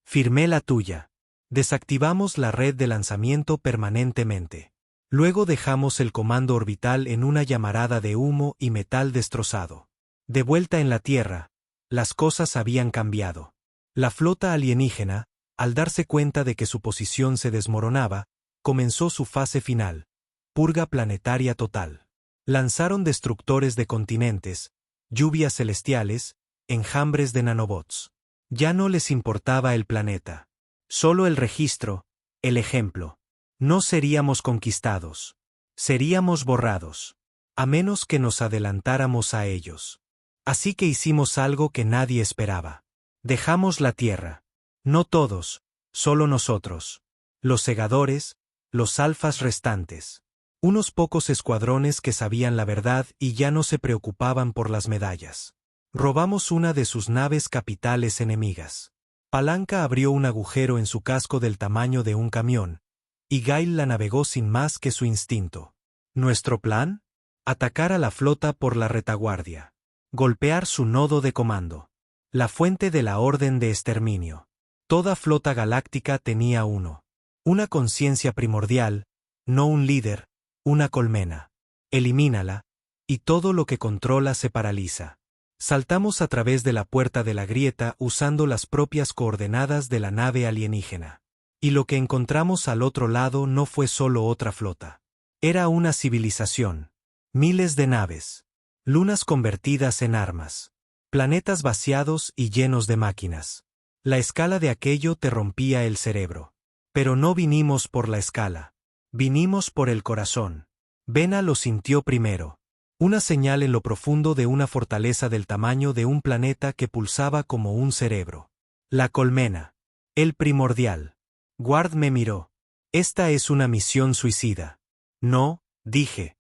Speaker 1: Firmé la tuya. Desactivamos la red de lanzamiento permanentemente. Luego dejamos el comando orbital en una llamarada de humo y metal destrozado. De vuelta en la Tierra, las cosas habían cambiado. La flota alienígena, al darse cuenta de que su posición se desmoronaba, comenzó su fase final, purga planetaria total. Lanzaron destructores de continentes, lluvias celestiales, enjambres de nanobots. Ya no les importaba el planeta. Solo el registro, el ejemplo. No seríamos conquistados. Seríamos borrados. A menos que nos adelantáramos a ellos. Así que hicimos algo que nadie esperaba. Dejamos la Tierra. No todos, solo nosotros. Los segadores, los alfas restantes. Unos pocos escuadrones que sabían la verdad y ya no se preocupaban por las medallas. Robamos una de sus naves capitales enemigas. Palanca abrió un agujero en su casco del tamaño de un camión, y Gail la navegó sin más que su instinto. ¿Nuestro plan? Atacar a la flota por la retaguardia. Golpear su nodo de comando. La fuente de la orden de exterminio. Toda flota galáctica tenía uno. Una conciencia primordial, no un líder, una colmena. Elimínala, y todo lo que controla se paraliza. Saltamos a través de la puerta de la grieta usando las propias coordenadas de la nave alienígena. Y lo que encontramos al otro lado no fue solo otra flota. Era una civilización. Miles de naves. Lunas convertidas en armas. Planetas vaciados y llenos de máquinas. La escala de aquello te rompía el cerebro. Pero no vinimos por la escala. Vinimos por el corazón. Vena lo sintió primero. Una señal en lo profundo de una fortaleza del tamaño de un planeta que pulsaba como un cerebro. La colmena. El primordial. Ward me miró. Esta es una misión suicida. No, dije.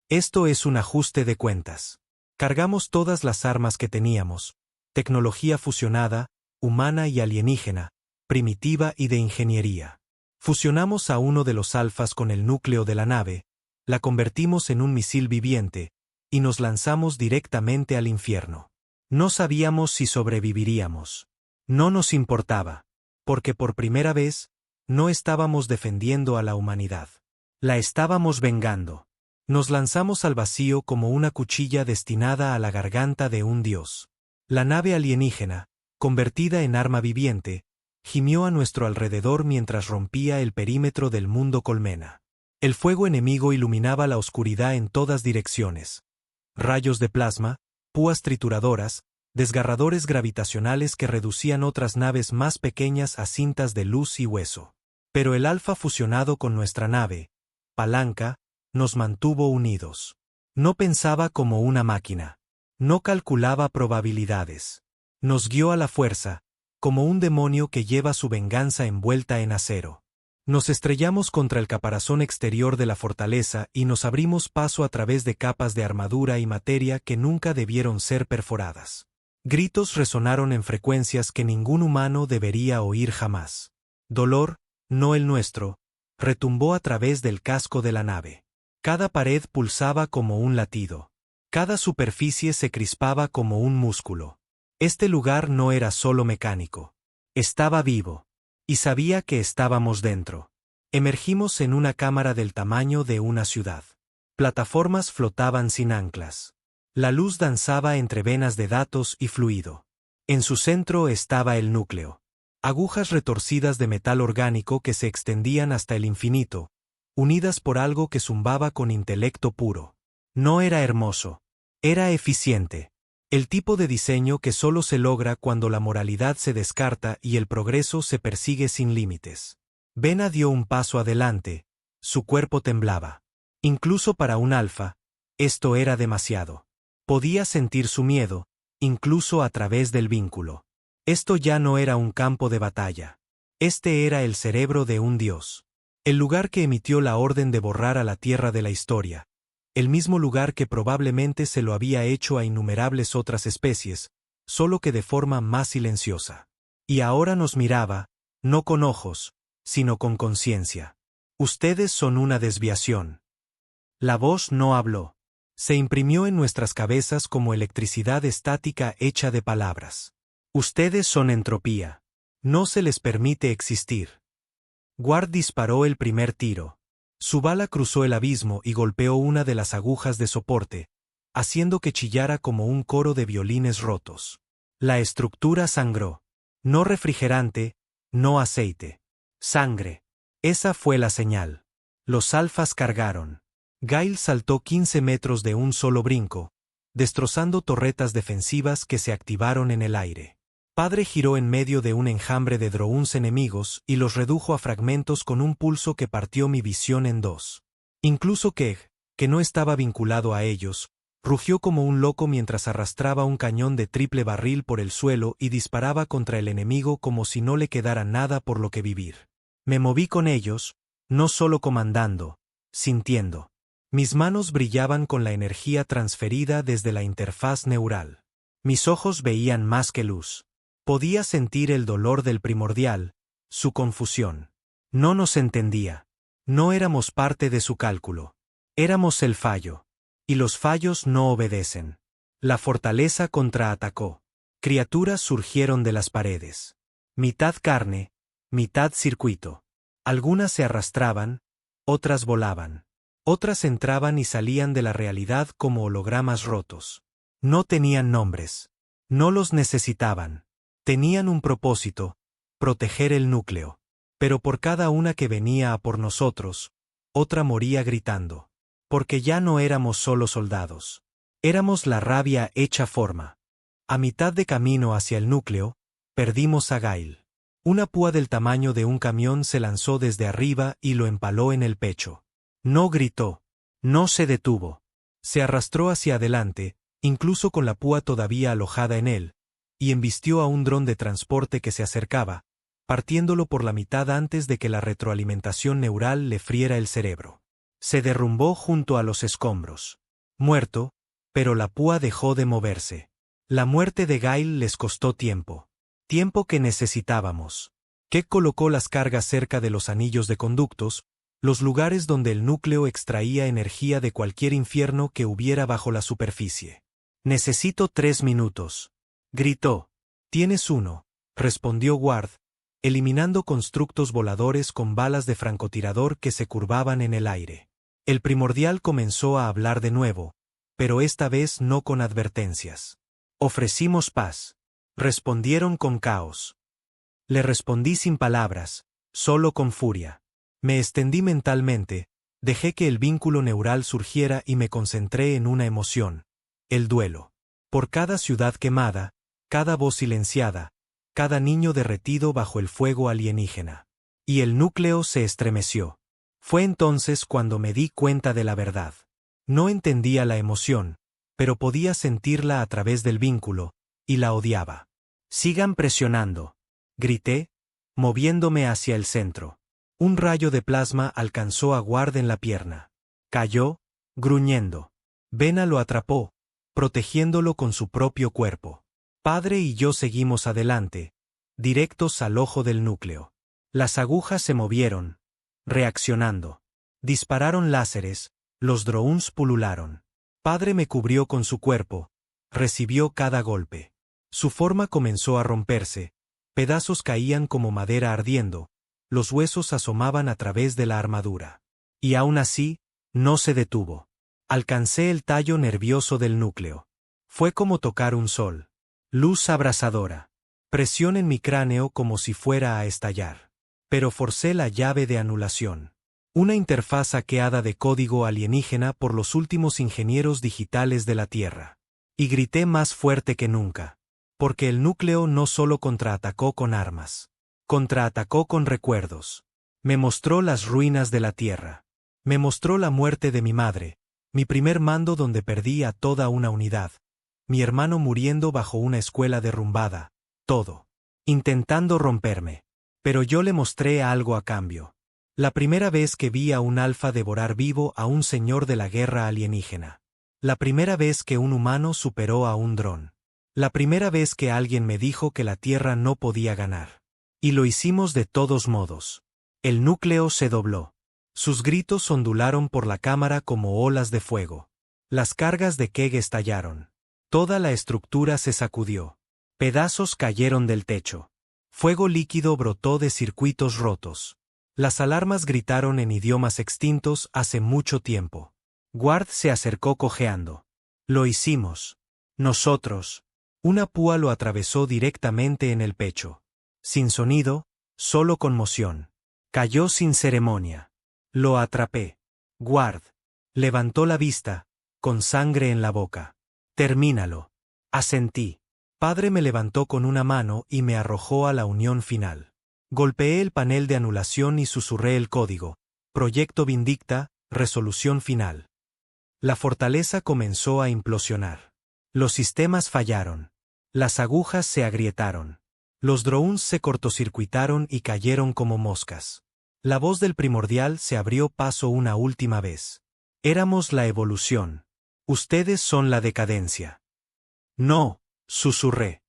Speaker 1: Esto es un ajuste de cuentas. Cargamos todas las armas que teníamos. Tecnología fusionada, humana y alienígena, primitiva y de ingeniería. Fusionamos a uno de los alfas con el núcleo de la nave, la convertimos en un misil viviente, y nos lanzamos directamente al infierno. No sabíamos si sobreviviríamos. No nos importaba, porque por primera vez, no estábamos defendiendo a la humanidad. La estábamos vengando. Nos lanzamos al vacío como una cuchilla destinada a la garganta de un dios. La nave alienígena, convertida en arma viviente, gimió a nuestro alrededor mientras rompía el perímetro del mundo colmena. El fuego enemigo iluminaba la oscuridad en todas direcciones. Rayos de plasma, púas trituradoras, desgarradores gravitacionales que reducían otras naves más pequeñas a cintas de luz y hueso. Pero el alfa fusionado con nuestra nave, Palanca, nos mantuvo unidos. No pensaba como una máquina. No calculaba probabilidades. Nos guió a la fuerza, como un demonio que lleva su venganza envuelta en acero. Nos estrellamos contra el caparazón exterior de la fortaleza y nos abrimos paso a través de capas de armadura y materia que nunca debieron ser perforadas. Gritos resonaron en frecuencias que ningún humano debería oír jamás. Dolor, no el nuestro, retumbó a través del casco de la nave. Cada pared pulsaba como un latido. Cada superficie se crispaba como un músculo. Este lugar no era solo mecánico. Estaba vivo. Y sabía que estábamos dentro. Emergimos en una cámara del tamaño de una ciudad. Plataformas flotaban sin anclas. La luz danzaba entre venas de datos y fluido. En su centro estaba el núcleo. Agujas retorcidas de metal orgánico que se extendían hasta el infinito, unidas por algo que zumbaba con intelecto puro. No era hermoso. Era eficiente. El tipo de diseño que solo se logra cuando la moralidad se descarta y el progreso se persigue sin límites. Vena dio un paso adelante, su cuerpo temblaba. Incluso para un alfa, esto era demasiado. Podía sentir su miedo, incluso a través del vínculo. Esto ya no era un campo de batalla. Este era el cerebro de un dios. El lugar que emitió la orden de borrar a la Tierra de la historia. El mismo lugar que probablemente se lo había hecho a innumerables otras especies, solo que de forma más silenciosa. Y ahora nos miraba, no con ojos, sino con conciencia. Ustedes son una desviación. La voz no habló. Se imprimió en nuestras cabezas como electricidad estática hecha de palabras. Ustedes son entropía. No se les permite existir. Ward disparó el primer tiro. Su bala cruzó el abismo y golpeó una de las agujas de soporte, haciendo que chillara como un coro de violines rotos. La estructura sangró. No refrigerante, no aceite. Sangre. Esa fue la señal. Los alfas cargaron. Gail saltó 15 metros de un solo brinco, destrozando torretas defensivas que se activaron en el aire. Padre giró en medio de un enjambre de drones enemigos y los redujo a fragmentos con un pulso que partió mi visión en dos. Incluso Keg, que no estaba vinculado a ellos, rugió como un loco mientras arrastraba un cañón de triple barril por el suelo y disparaba contra el enemigo como si no le quedara nada por lo que vivir. Me moví con ellos, no solo comandando, sintiendo. Mis manos brillaban con la energía transferida desde la interfaz neural. Mis ojos veían más que luz. Podía sentir el dolor del primordial, su confusión. No nos entendía. No éramos parte de su cálculo. Éramos el fallo. Y los fallos no obedecen. La fortaleza contraatacó. Criaturas surgieron de las paredes. Mitad carne, mitad circuito. Algunas se arrastraban, otras volaban. Otras entraban y salían de la realidad como hologramas rotos. No tenían nombres. No los necesitaban. Tenían un propósito, proteger el núcleo. Pero por cada una que venía a por nosotros, otra moría gritando. Porque ya no éramos solo soldados. Éramos la rabia hecha forma. A mitad de camino hacia el núcleo, perdimos a Gail. Una púa del tamaño de un camión se lanzó desde arriba y lo empaló en el pecho. No gritó. No se detuvo. Se arrastró hacia adelante, incluso con la púa todavía alojada en él, y embistió a un dron de transporte que se acercaba, partiéndolo por la mitad antes de que la retroalimentación neural le friera el cerebro. Se derrumbó junto a los escombros. Muerto, pero la púa dejó de moverse. La muerte de Gail les costó tiempo. Tiempo que necesitábamos. Keck colocó las cargas cerca de los anillos de conductos, los lugares donde el núcleo extraía energía de cualquier infierno que hubiera bajo la superficie. Necesito 3 minutos. Gritó. Tienes 1, respondió Ward, eliminando constructos voladores con balas de francotirador que se curvaban en el aire. El primordial comenzó a hablar de nuevo, pero esta vez no con advertencias. Ofrecimos paz. Respondieron con caos. Le respondí sin palabras, solo con furia. Me extendí mentalmente, dejé que el vínculo neural surgiera y me concentré en una emoción, el duelo. Por cada ciudad quemada, cada voz silenciada, cada niño derretido bajo el fuego alienígena. Y el núcleo se estremeció. Fue entonces cuando me di cuenta de la verdad. No entendía la emoción, pero podía sentirla a través del vínculo, y la odiaba. Sigan presionando, grité, moviéndome hacia el centro. Un rayo de plasma alcanzó a Ward en la pierna. Cayó, gruñendo. Vena lo atrapó, protegiéndolo con su propio cuerpo. Padre y yo seguimos adelante, directos al ojo del núcleo. Las agujas se movieron, reaccionando. Dispararon láseres, los drones pulularon. Padre me cubrió con su cuerpo, recibió cada golpe. Su forma comenzó a romperse, pedazos caían como madera ardiendo, los huesos asomaban a través de la armadura. Y aún así, no se detuvo. Alcancé el tallo nervioso del núcleo. Fue como tocar un sol. Luz abrasadora. Presión en mi cráneo como si fuera a estallar. Pero forcé la llave de anulación. Una interfaz hackeada de código alienígena por los últimos ingenieros digitales de la Tierra. Y grité más fuerte que nunca. Porque el núcleo no solo contraatacó con armas. Contraatacó con recuerdos. Me mostró las ruinas de la Tierra. Me mostró la muerte de mi madre, mi primer mando donde perdí a toda una unidad. mi hermano muriendo bajo una escuela derrumbada, todo. Intentando romperme. Pero yo le mostré algo a cambio. La primera vez que vi a un alfa devorar vivo a un señor de la guerra alienígena. La primera vez que un humano superó a un dron. La primera vez que alguien me dijo que la Tierra no podía ganar. Y lo hicimos de todos modos. El núcleo se dobló. Sus gritos ondularon por la cámara como olas de fuego. Las cargas de Keg estallaron. Toda la estructura se sacudió. Pedazos cayeron del techo. Fuego líquido brotó de circuitos rotos. Las alarmas gritaron en idiomas extintos hace mucho tiempo. Ward se acercó cojeando. Lo hicimos. Nosotros. Una púa lo atravesó directamente en el pecho. Sin sonido, solo conmoción. Cayó sin ceremonia. Lo atrapé. Ward. Levantó la vista, con sangre en la boca. Termínalo. Asentí. Padre me levantó con una mano y me arrojó a la unión final. Golpeé el panel de anulación y susurré el código. Proyecto Vindicta, resolución final. La fortaleza comenzó a implosionar. Los sistemas fallaron. Las agujas se agrietaron. Los drones se cortocircuitaron y cayeron como moscas. La voz del primordial se abrió paso una última vez. Éramos la evolución. Ustedes son la decadencia. No, susurré.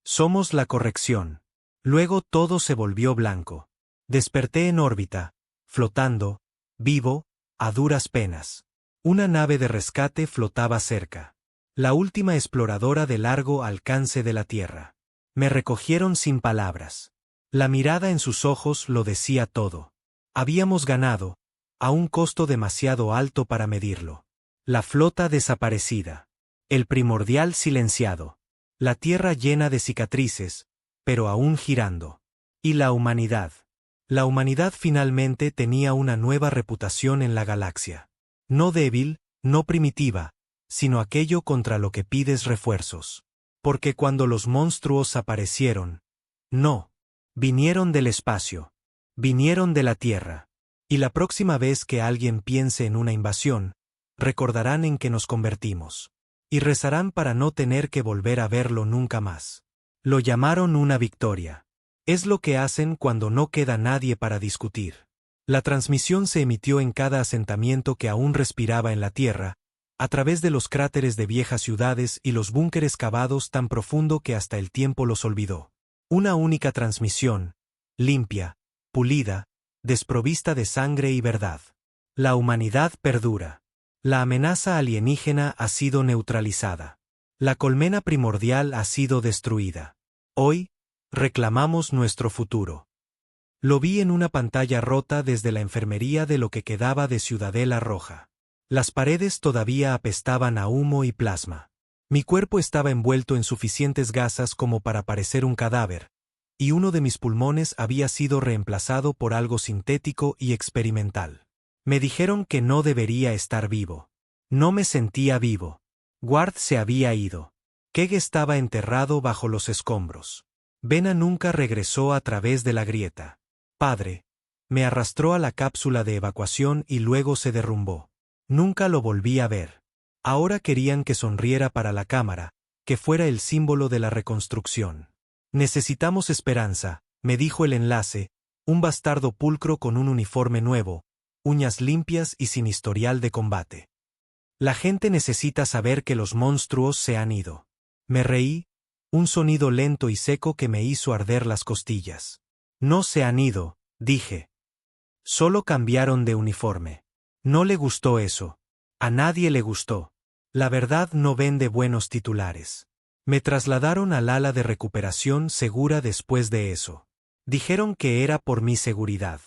Speaker 1: Somos la corrección. Luego todo se volvió blanco. Desperté en órbita, flotando, vivo, a duras penas. Una nave de rescate flotaba cerca. La última exploradora de largo alcance de la Tierra. Me recogieron sin palabras. La mirada en sus ojos lo decía todo. Habíamos ganado, a un costo demasiado alto para medirlo. La flota desaparecida. El primordial silenciado. La Tierra llena de cicatrices, pero aún girando. Y la humanidad. La humanidad finalmente tenía una nueva reputación en la galaxia. No débil, no primitiva, sino aquello contra lo que pides refuerzos. Porque cuando los monstruos aparecieron, no, vinieron del espacio, vinieron de la Tierra. Y la próxima vez que alguien piense en una invasión, recordarán en que nos convertimos. Y rezarán para no tener que volver a verlo nunca más. Lo llamaron una victoria. Es lo que hacen cuando no queda nadie para discutir. La transmisión se emitió en cada asentamiento que aún respiraba en la Tierra, a través de los cráteres de viejas ciudades y los búnkeres cavados tan profundo que hasta el tiempo los olvidó. Una única transmisión, limpia, pulida, desprovista de sangre y verdad. La humanidad perdura. La amenaza alienígena ha sido neutralizada. La colmena primordial ha sido destruida. Hoy, reclamamos nuestro futuro. Lo vi en una pantalla rota desde la enfermería de lo que quedaba de Ciudadela Roja. Las paredes todavía apestaban a humo y plasma. Mi cuerpo estaba envuelto en suficientes gasas como para parecer un cadáver, y uno de mis pulmones había sido reemplazado por algo sintético y experimental. Me dijeron que no debería estar vivo. No me sentía vivo. Ward se había ido. Keg estaba enterrado bajo los escombros. Vena nunca regresó a través de la grieta. Padre. Me arrastró a la cápsula de evacuación y luego se derrumbó. Nunca lo volví a ver. Ahora querían que sonriera para la cámara, que fuera el símbolo de la reconstrucción. Necesitamos esperanza, me dijo el enlace, un bastardo pulcro con un uniforme nuevo, uñas limpias y sin historial de combate. La gente necesita saber que los monstruos se han ido. Me reí, un sonido lento y seco que me hizo arder las costillas. No se han ido, dije. Solo cambiaron de uniforme. No le gustó eso. A nadie le gustó. La verdad no vende buenos titulares. Me trasladaron al ala de recuperación segura después de eso. Dijeron que era por mi seguridad.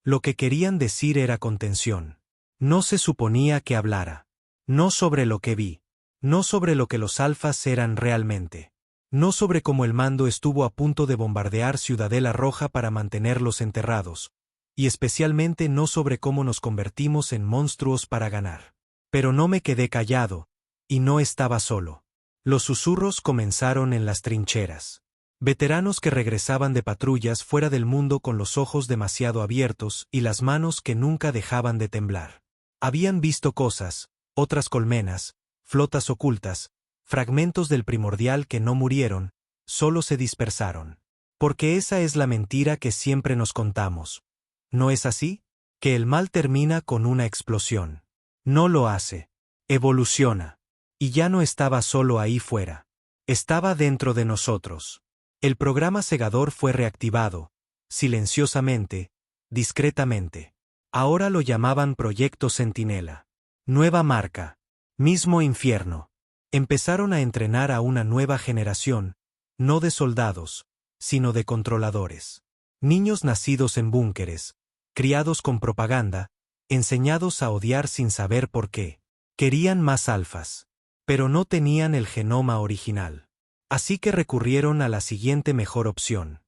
Speaker 1: Lo que querían decir era contención. No se suponía que hablara. No sobre lo que vi. No sobre lo que los alfas eran realmente. No sobre cómo el mando estuvo a punto de bombardear Ciudadela Roja para mantenerlos enterrados. Y especialmente no sobre cómo nos convertimos en monstruos para ganar. Pero no me quedé callado, y no estaba solo. Los susurros comenzaron en las trincheras. Veteranos que regresaban de patrullas fuera del mundo con los ojos demasiado abiertos y las manos que nunca dejaban de temblar. Habían visto cosas, otras colmenas, flotas ocultas, fragmentos del primordial que no murieron, solo se dispersaron. Porque esa es la mentira que siempre nos contamos. ¿No es así? Que el mal termina con una explosión. No lo hace. Evoluciona. Y ya no estaba solo ahí fuera. Estaba dentro de nosotros. El programa segador fue reactivado, silenciosamente, discretamente. Ahora lo llamaban Proyecto Centinela. Nueva marca. Mismo infierno. Empezaron a entrenar a una nueva generación, no de soldados, sino de controladores. Niños nacidos en búnkeres, criados con propaganda, enseñados a odiar sin saber por qué. Querían más alfas. Pero no tenían el genoma original. Así que recurrieron a la siguiente mejor opción.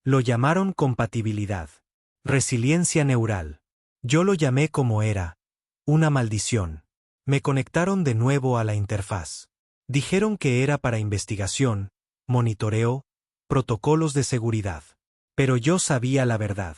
Speaker 1: Lo llamaron compatibilidad. Resiliencia neural. Yo lo llamé como era. Una maldición. Me conectaron de nuevo a la interfaz. Dijeron que era para investigación, monitoreo, protocolos de seguridad. Pero yo sabía la verdad.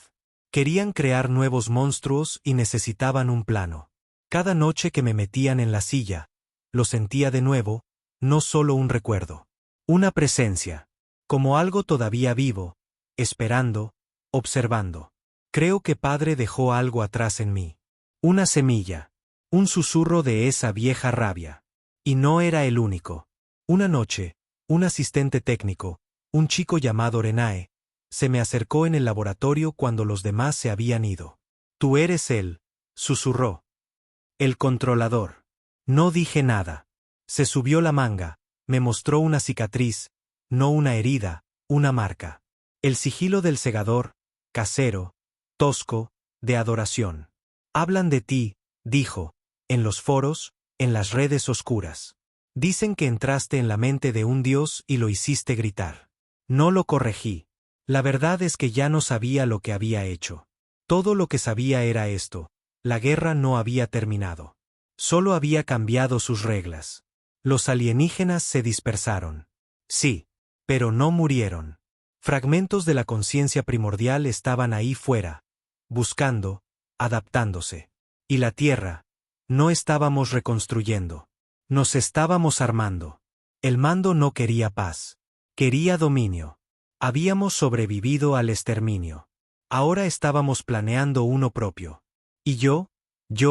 Speaker 1: Querían crear nuevos monstruos y necesitaban un plano. Cada noche que me metían en la silla, lo sentía de nuevo, no solo un recuerdo. Una presencia. Como algo todavía vivo, esperando, observando. Creo que padre dejó algo atrás en mí. Una semilla. Un susurro de esa vieja rabia. Y no era el único. Una noche, un asistente técnico, un chico llamado Renae, se me acercó en el laboratorio cuando los demás se habían ido. Tú eres él, susurró. El controlador. No dije nada. Se subió la manga, me mostró una cicatriz, no una herida, una marca. El sigilo del segador, casero, tosco, de adoración. Hablan de ti, dijo, en los foros, en las redes oscuras. Dicen que entraste en la mente de un dios y lo hiciste gritar. No lo corregí. La verdad es que ya no sabía lo que había hecho. Todo lo que sabía era esto: la guerra no había terminado. Solo había cambiado sus reglas. Los alienígenas se dispersaron. Sí, pero no murieron. Fragmentos de la conciencia primordial estaban ahí fuera, buscando, adaptándose. Y la Tierra, no estábamos reconstruyendo. Nos estábamos armando. El mando no quería paz. Quería dominio. Habíamos sobrevivido al exterminio. Ahora estábamos planeando uno propio. Y yo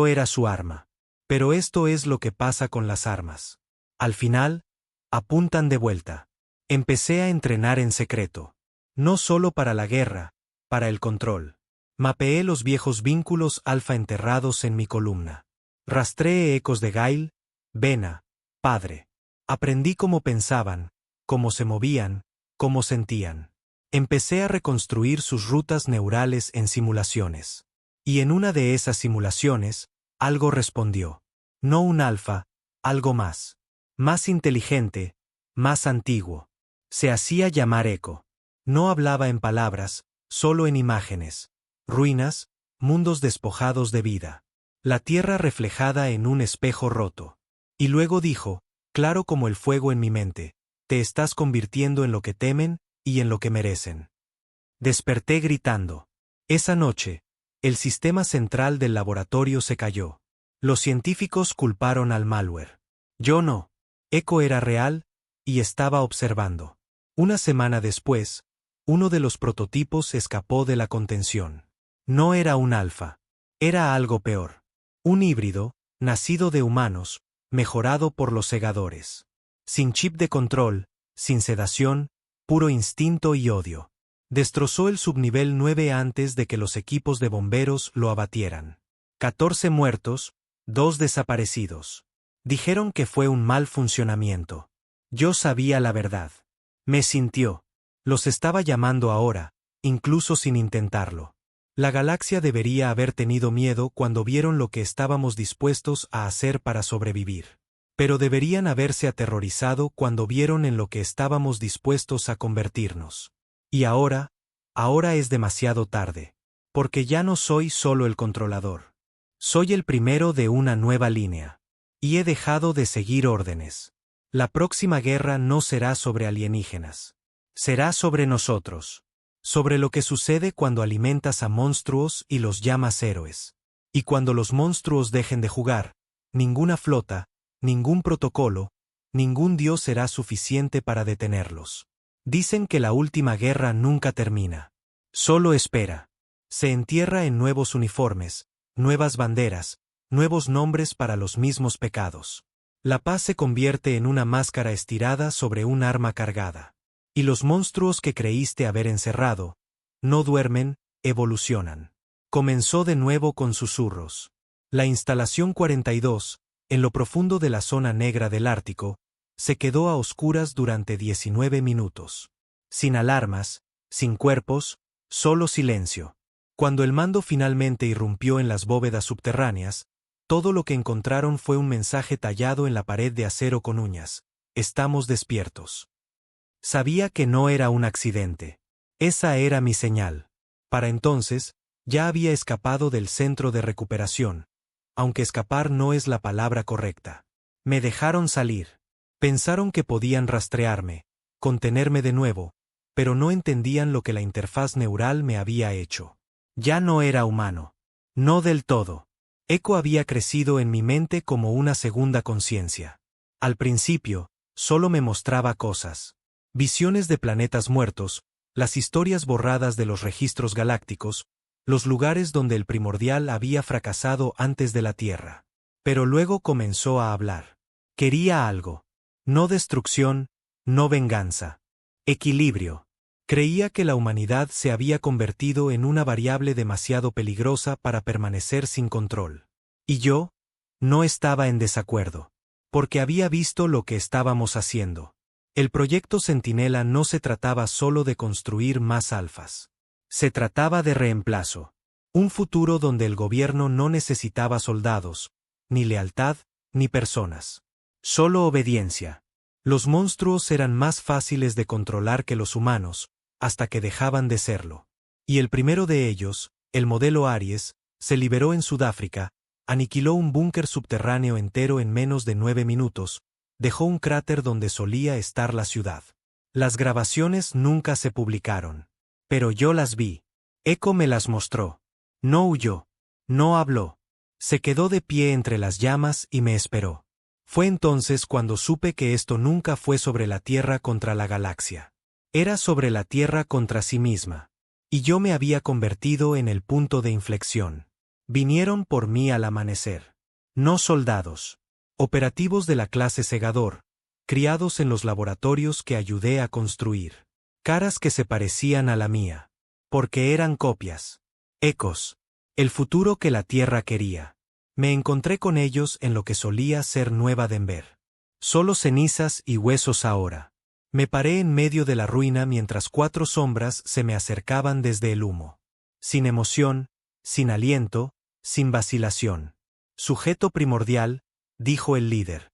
Speaker 1: era su arma. Pero esto es lo que pasa con las armas. Al final, apuntan de vuelta. Empecé a entrenar en secreto. No solo para la guerra, para el control. Mapeé los viejos vínculos alfa enterrados en mi columna. Rastreé ecos de Gail, Vena, padre. Aprendí cómo pensaban, cómo se movían, cómo sentían. Empecé a reconstruir sus rutas neurales en simulaciones. Y en una de esas simulaciones, algo respondió. No un alfa, algo más. Más inteligente, más antiguo. Se hacía llamar Eco. No hablaba en palabras, solo en imágenes. Ruinas, mundos despojados de vida. La tierra reflejada en un espejo roto. Y luego dijo, claro como el fuego en mi mente, te estás convirtiendo en lo que temen y en lo que merecen. Desperté gritando. Esa noche, el sistema central del laboratorio se cayó. Los científicos culparon al malware. Yo no. Eco era real, y estaba observando. Una semana después, uno de los prototipos escapó de la contención. No era un alfa. Era algo peor. Un híbrido, nacido de humanos, mejorado por los segadores. Sin chip de control, sin sedación, puro instinto y odio. Destrozó el subnivel 9 antes de que los equipos de bomberos lo abatieran. 14 muertos, 2 desaparecidos. Dijeron que fue un mal funcionamiento. Yo sabía la verdad. Me sintió. Los estaba llamando ahora, incluso sin intentarlo. La galaxia debería haber tenido miedo cuando vieron lo que estábamos dispuestos a hacer para sobrevivir. Pero deberían haberse aterrorizado cuando vieron en lo que estábamos dispuestos a convertirnos. Y ahora es demasiado tarde. Porque ya no soy solo el controlador. Soy el primero de una nueva línea. Y he dejado de seguir órdenes. La próxima guerra no será sobre alienígenas. Será sobre nosotros. Sobre lo que sucede cuando alimentas a monstruos y los llamas héroes. Y cuando los monstruos dejen de jugar, ninguna flota, ningún protocolo, Ningún dios será suficiente para detenerlos. Dicen que la última guerra nunca termina. Solo espera. Se entierra en nuevos uniformes, nuevas banderas, nuevos nombres para los mismos pecados. La paz se convierte en una máscara estirada sobre un arma cargada. Y los monstruos que creíste haber encerrado, no duermen, evolucionan. Comenzó de nuevo con susurros. La instalación 42, en lo profundo de la zona negra del Ártico, se quedó a oscuras durante 19 minutos. Sin alarmas, sin cuerpos, solo silencio. Cuando el mando finalmente irrumpió en las bóvedas subterráneas, todo lo que encontraron fue un mensaje tallado en la pared de acero con uñas: estamos despiertos. Sabía que no era un accidente. Esa era mi señal. Para entonces, ya había escapado del centro de recuperación, aunque escapar no es la palabra correcta. Me dejaron salir. Pensaron que podían rastrearme, contenerme de nuevo, pero no entendían lo que la interfaz neural me había hecho. Ya no era humano. No del todo. Echo había crecido en mi mente como una segunda conciencia. Al principio, solo me mostraba cosas. Visiones de planetas muertos, las historias borradas de los registros galácticos, los lugares donde el primordial había fracasado antes de la Tierra. Pero luego comenzó a hablar. Quería algo. No destrucción, no venganza. Equilibrio. Creía que la humanidad se había convertido en una variable demasiado peligrosa para permanecer sin control. Y yo, no estaba en desacuerdo. Porque había visto lo que estábamos haciendo. El proyecto Centinela no se trataba solo de construir más alfas. Se trataba de reemplazo. Un futuro donde el gobierno no necesitaba soldados, ni lealtad, ni personas. Solo obediencia. Los monstruos eran más fáciles de controlar que los humanos, hasta que dejaban de serlo. Y el primero de ellos, el modelo Aries, se liberó en Sudáfrica, aniquiló un búnker subterráneo entero en menos de 9 minutos, dejó un cráter donde solía estar la ciudad. Las grabaciones nunca se publicaron. Pero yo las vi. Echo me las mostró. No huyó. No habló. Se quedó de pie entre las llamas y me esperó. Fue entonces cuando supe que esto nunca fue sobre la Tierra contra la galaxia. Era sobre la Tierra contra sí misma. Y yo me había convertido en el punto de inflexión. Vinieron por mí al amanecer. No soldados. Operativos de la clase Segador, criados en los laboratorios que ayudé a construir. Caras que se parecían a la mía. Porque eran copias. Ecos. El futuro que la Tierra quería. Me encontré con ellos en lo que solía ser Nueva Denver. Solo cenizas y huesos ahora. Me paré en medio de la ruina mientras 4 sombras se me acercaban desde el humo. Sin emoción, sin aliento, sin vacilación. Sujeto primordial, dijo el líder.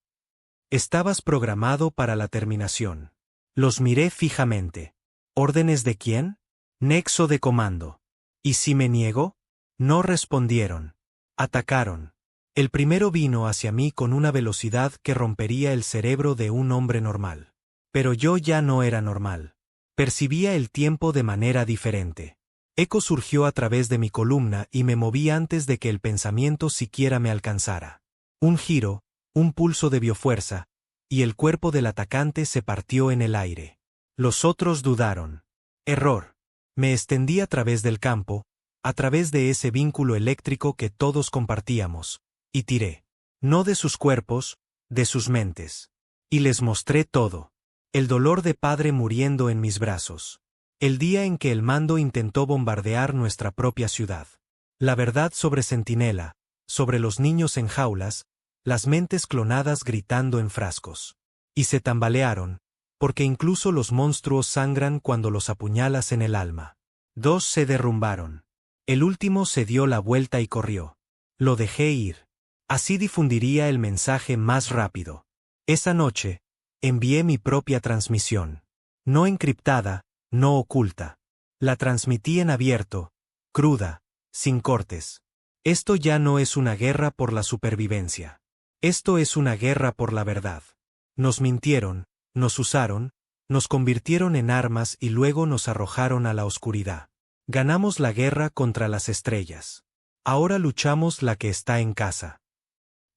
Speaker 1: Estabas programado para la terminación. Los miré fijamente. ¿Órdenes de quién? Nexo de comando. ¿Y si me niego? No respondieron. Atacaron. El primero vino hacia mí con una velocidad que rompería el cerebro de un hombre normal. Pero yo ya no era normal. Percibía el tiempo de manera diferente. Eco surgió a través de mi columna y me moví antes de que el pensamiento siquiera me alcanzara. Un giro, un pulso de biofuerza, y el cuerpo del atacante se partió en el aire. Los otros dudaron. Error. Me extendí a través del campo, a través de ese vínculo eléctrico que todos compartíamos, y tiré. No de sus cuerpos, de sus mentes. Y les mostré todo. El dolor de padre muriendo en mis brazos. El día en que el mando intentó bombardear nuestra propia ciudad. La verdad sobre Centinela, sobre los niños en jaulas, las mentes clonadas gritando en frascos. Y se tambalearon, porque incluso los monstruos sangran cuando los apuñalas en el alma. 2 se derrumbaron. El último se dio la vuelta y corrió. Lo dejé ir. Así difundiría el mensaje más rápido. Esa noche, envié mi propia transmisión. No encriptada, no oculta. La transmití en abierto, cruda, sin cortes. Esto ya no es una guerra por la supervivencia. Esto es una guerra por la verdad. Nos mintieron, nos usaron, nos convirtieron en armas y luego nos arrojaron a la oscuridad. Ganamos la guerra contra las estrellas. Ahora luchamos la que está en casa.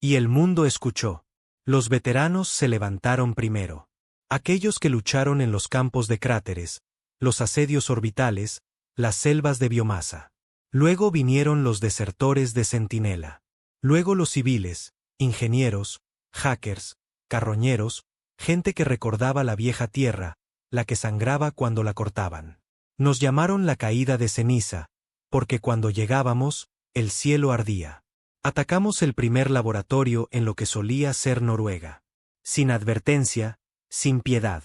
Speaker 1: Y el mundo escuchó. Los veteranos se levantaron primero. Aquellos que lucharon en los campos de cráteres, los asedios orbitales, las selvas de biomasa. Luego vinieron los desertores de Centinela. Luego los civiles, ingenieros, hackers, carroñeros, gente que recordaba la vieja tierra, la que sangraba cuando la cortaban. Nos llamaron la caída de ceniza, porque cuando llegábamos, el cielo ardía. Atacamos el primer laboratorio en lo que solía ser Noruega. Sin advertencia, sin piedad.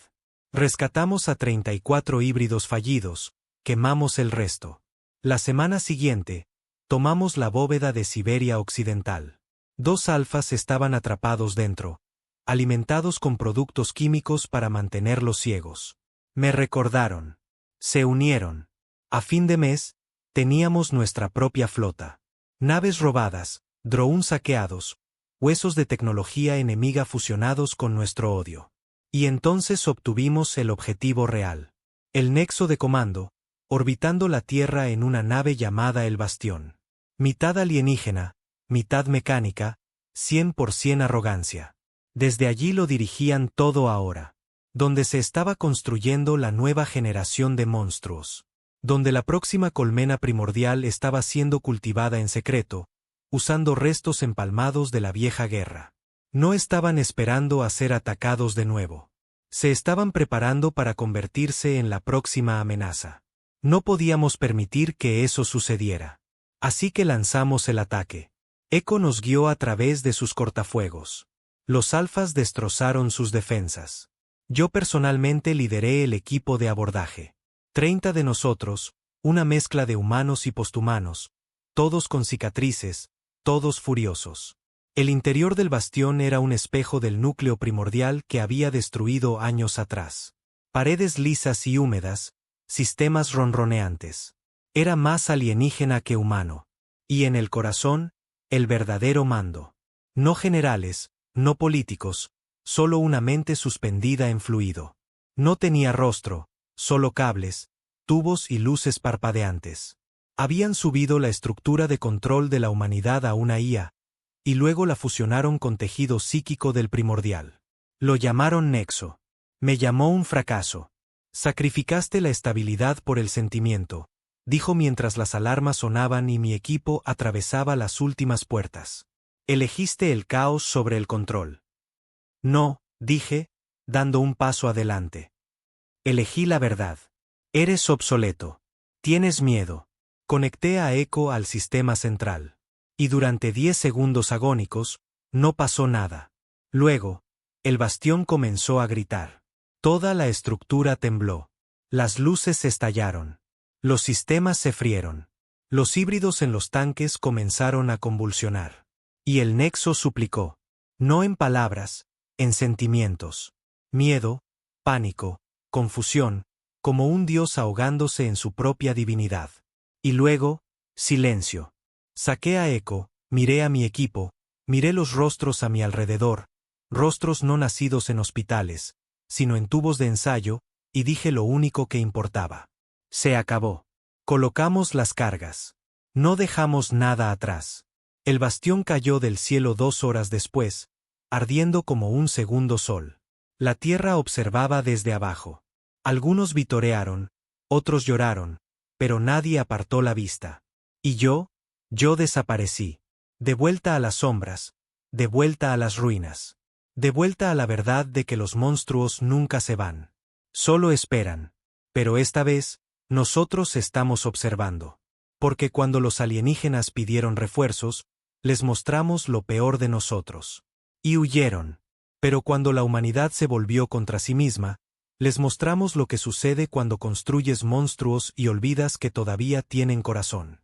Speaker 1: Rescatamos a 34 híbridos fallidos, quemamos el resto. La semana siguiente, tomamos la bóveda de Siberia Occidental. 2 alfas estaban atrapados dentro, alimentados con productos químicos para mantenerlos ciegos. Me recordaron. Se unieron. A fin de mes, teníamos nuestra propia flota. Naves robadas, drones saqueados, huesos de tecnología enemiga fusionados con nuestro odio. Y entonces obtuvimos el objetivo real. El nexo de comando, orbitando la Tierra en una nave llamada el Bastión. Mitad alienígena, mitad mecánica, 100% arrogancia. Desde allí lo dirigían todo ahora. Donde se estaba construyendo la nueva generación de monstruos. Donde la próxima colmena primordial estaba siendo cultivada en secreto, usando restos empalmados de la vieja guerra. No estaban esperando a ser atacados de nuevo. Se estaban preparando para convertirse en la próxima amenaza. No podíamos permitir que eso sucediera. Así que lanzamos el ataque. Echo nos guió a través de sus cortafuegos. Los alfas destrozaron sus defensas. Yo personalmente lideré el equipo de abordaje. 30 de nosotros, una mezcla de humanos y posthumanos, todos con cicatrices, todos furiosos. El interior del bastión era un espejo del núcleo primordial que había destruido años atrás. Paredes lisas y húmedas, sistemas ronroneantes. Era más alienígena que humano. Y en el corazón, el verdadero mando. No generales, no políticos, solo una mente suspendida en fluido. No tenía rostro, solo cables, tubos y luces parpadeantes. Habían subido la estructura de control de la humanidad a una IA, y luego la fusionaron con tejido psíquico del primordial. Lo llamaron Nexo. Me llamó un fracaso. Sacrificaste la estabilidad por el sentimiento, dijo mientras las alarmas sonaban y mi equipo atravesaba las últimas puertas. Elegiste el caos sobre el control. No, dije, dando un paso adelante. Elegí la verdad. Eres obsoleto. Tienes miedo. Conecté a Echo al sistema central. Y durante 10 segundos agónicos, no pasó nada. Luego, el bastión comenzó a gritar. Toda la estructura tembló. Las luces estallaron. Los sistemas se frieron. Los híbridos en los tanques comenzaron a convulsionar. Y el nexo suplicó. No en palabras, en sentimientos. Miedo, pánico, confusión, como un dios ahogándose en su propia divinidad. Y luego, silencio. Saqué a Echo, miré a mi equipo, miré los rostros a mi alrededor, rostros no nacidos en hospitales, sino en tubos de ensayo, y dije lo único que importaba. Se acabó. Colocamos las cargas. No dejamos nada atrás. El bastión cayó del cielo 2 horas después, ardiendo como un segundo sol. La tierra observaba desde abajo. Algunos vitorearon, otros lloraron, pero nadie apartó la vista. Y yo desaparecí. De vuelta a las sombras, de vuelta a las ruinas. De vuelta a la verdad de que los monstruos nunca se van. Solo esperan. Pero esta vez, nosotros estamos observando. Porque cuando los alienígenas pidieron refuerzos, les mostramos lo peor de nosotros. Y huyeron. Pero cuando la humanidad se volvió contra sí misma, les mostramos lo que sucede cuando construyes monstruos y olvidas que todavía tienen corazón.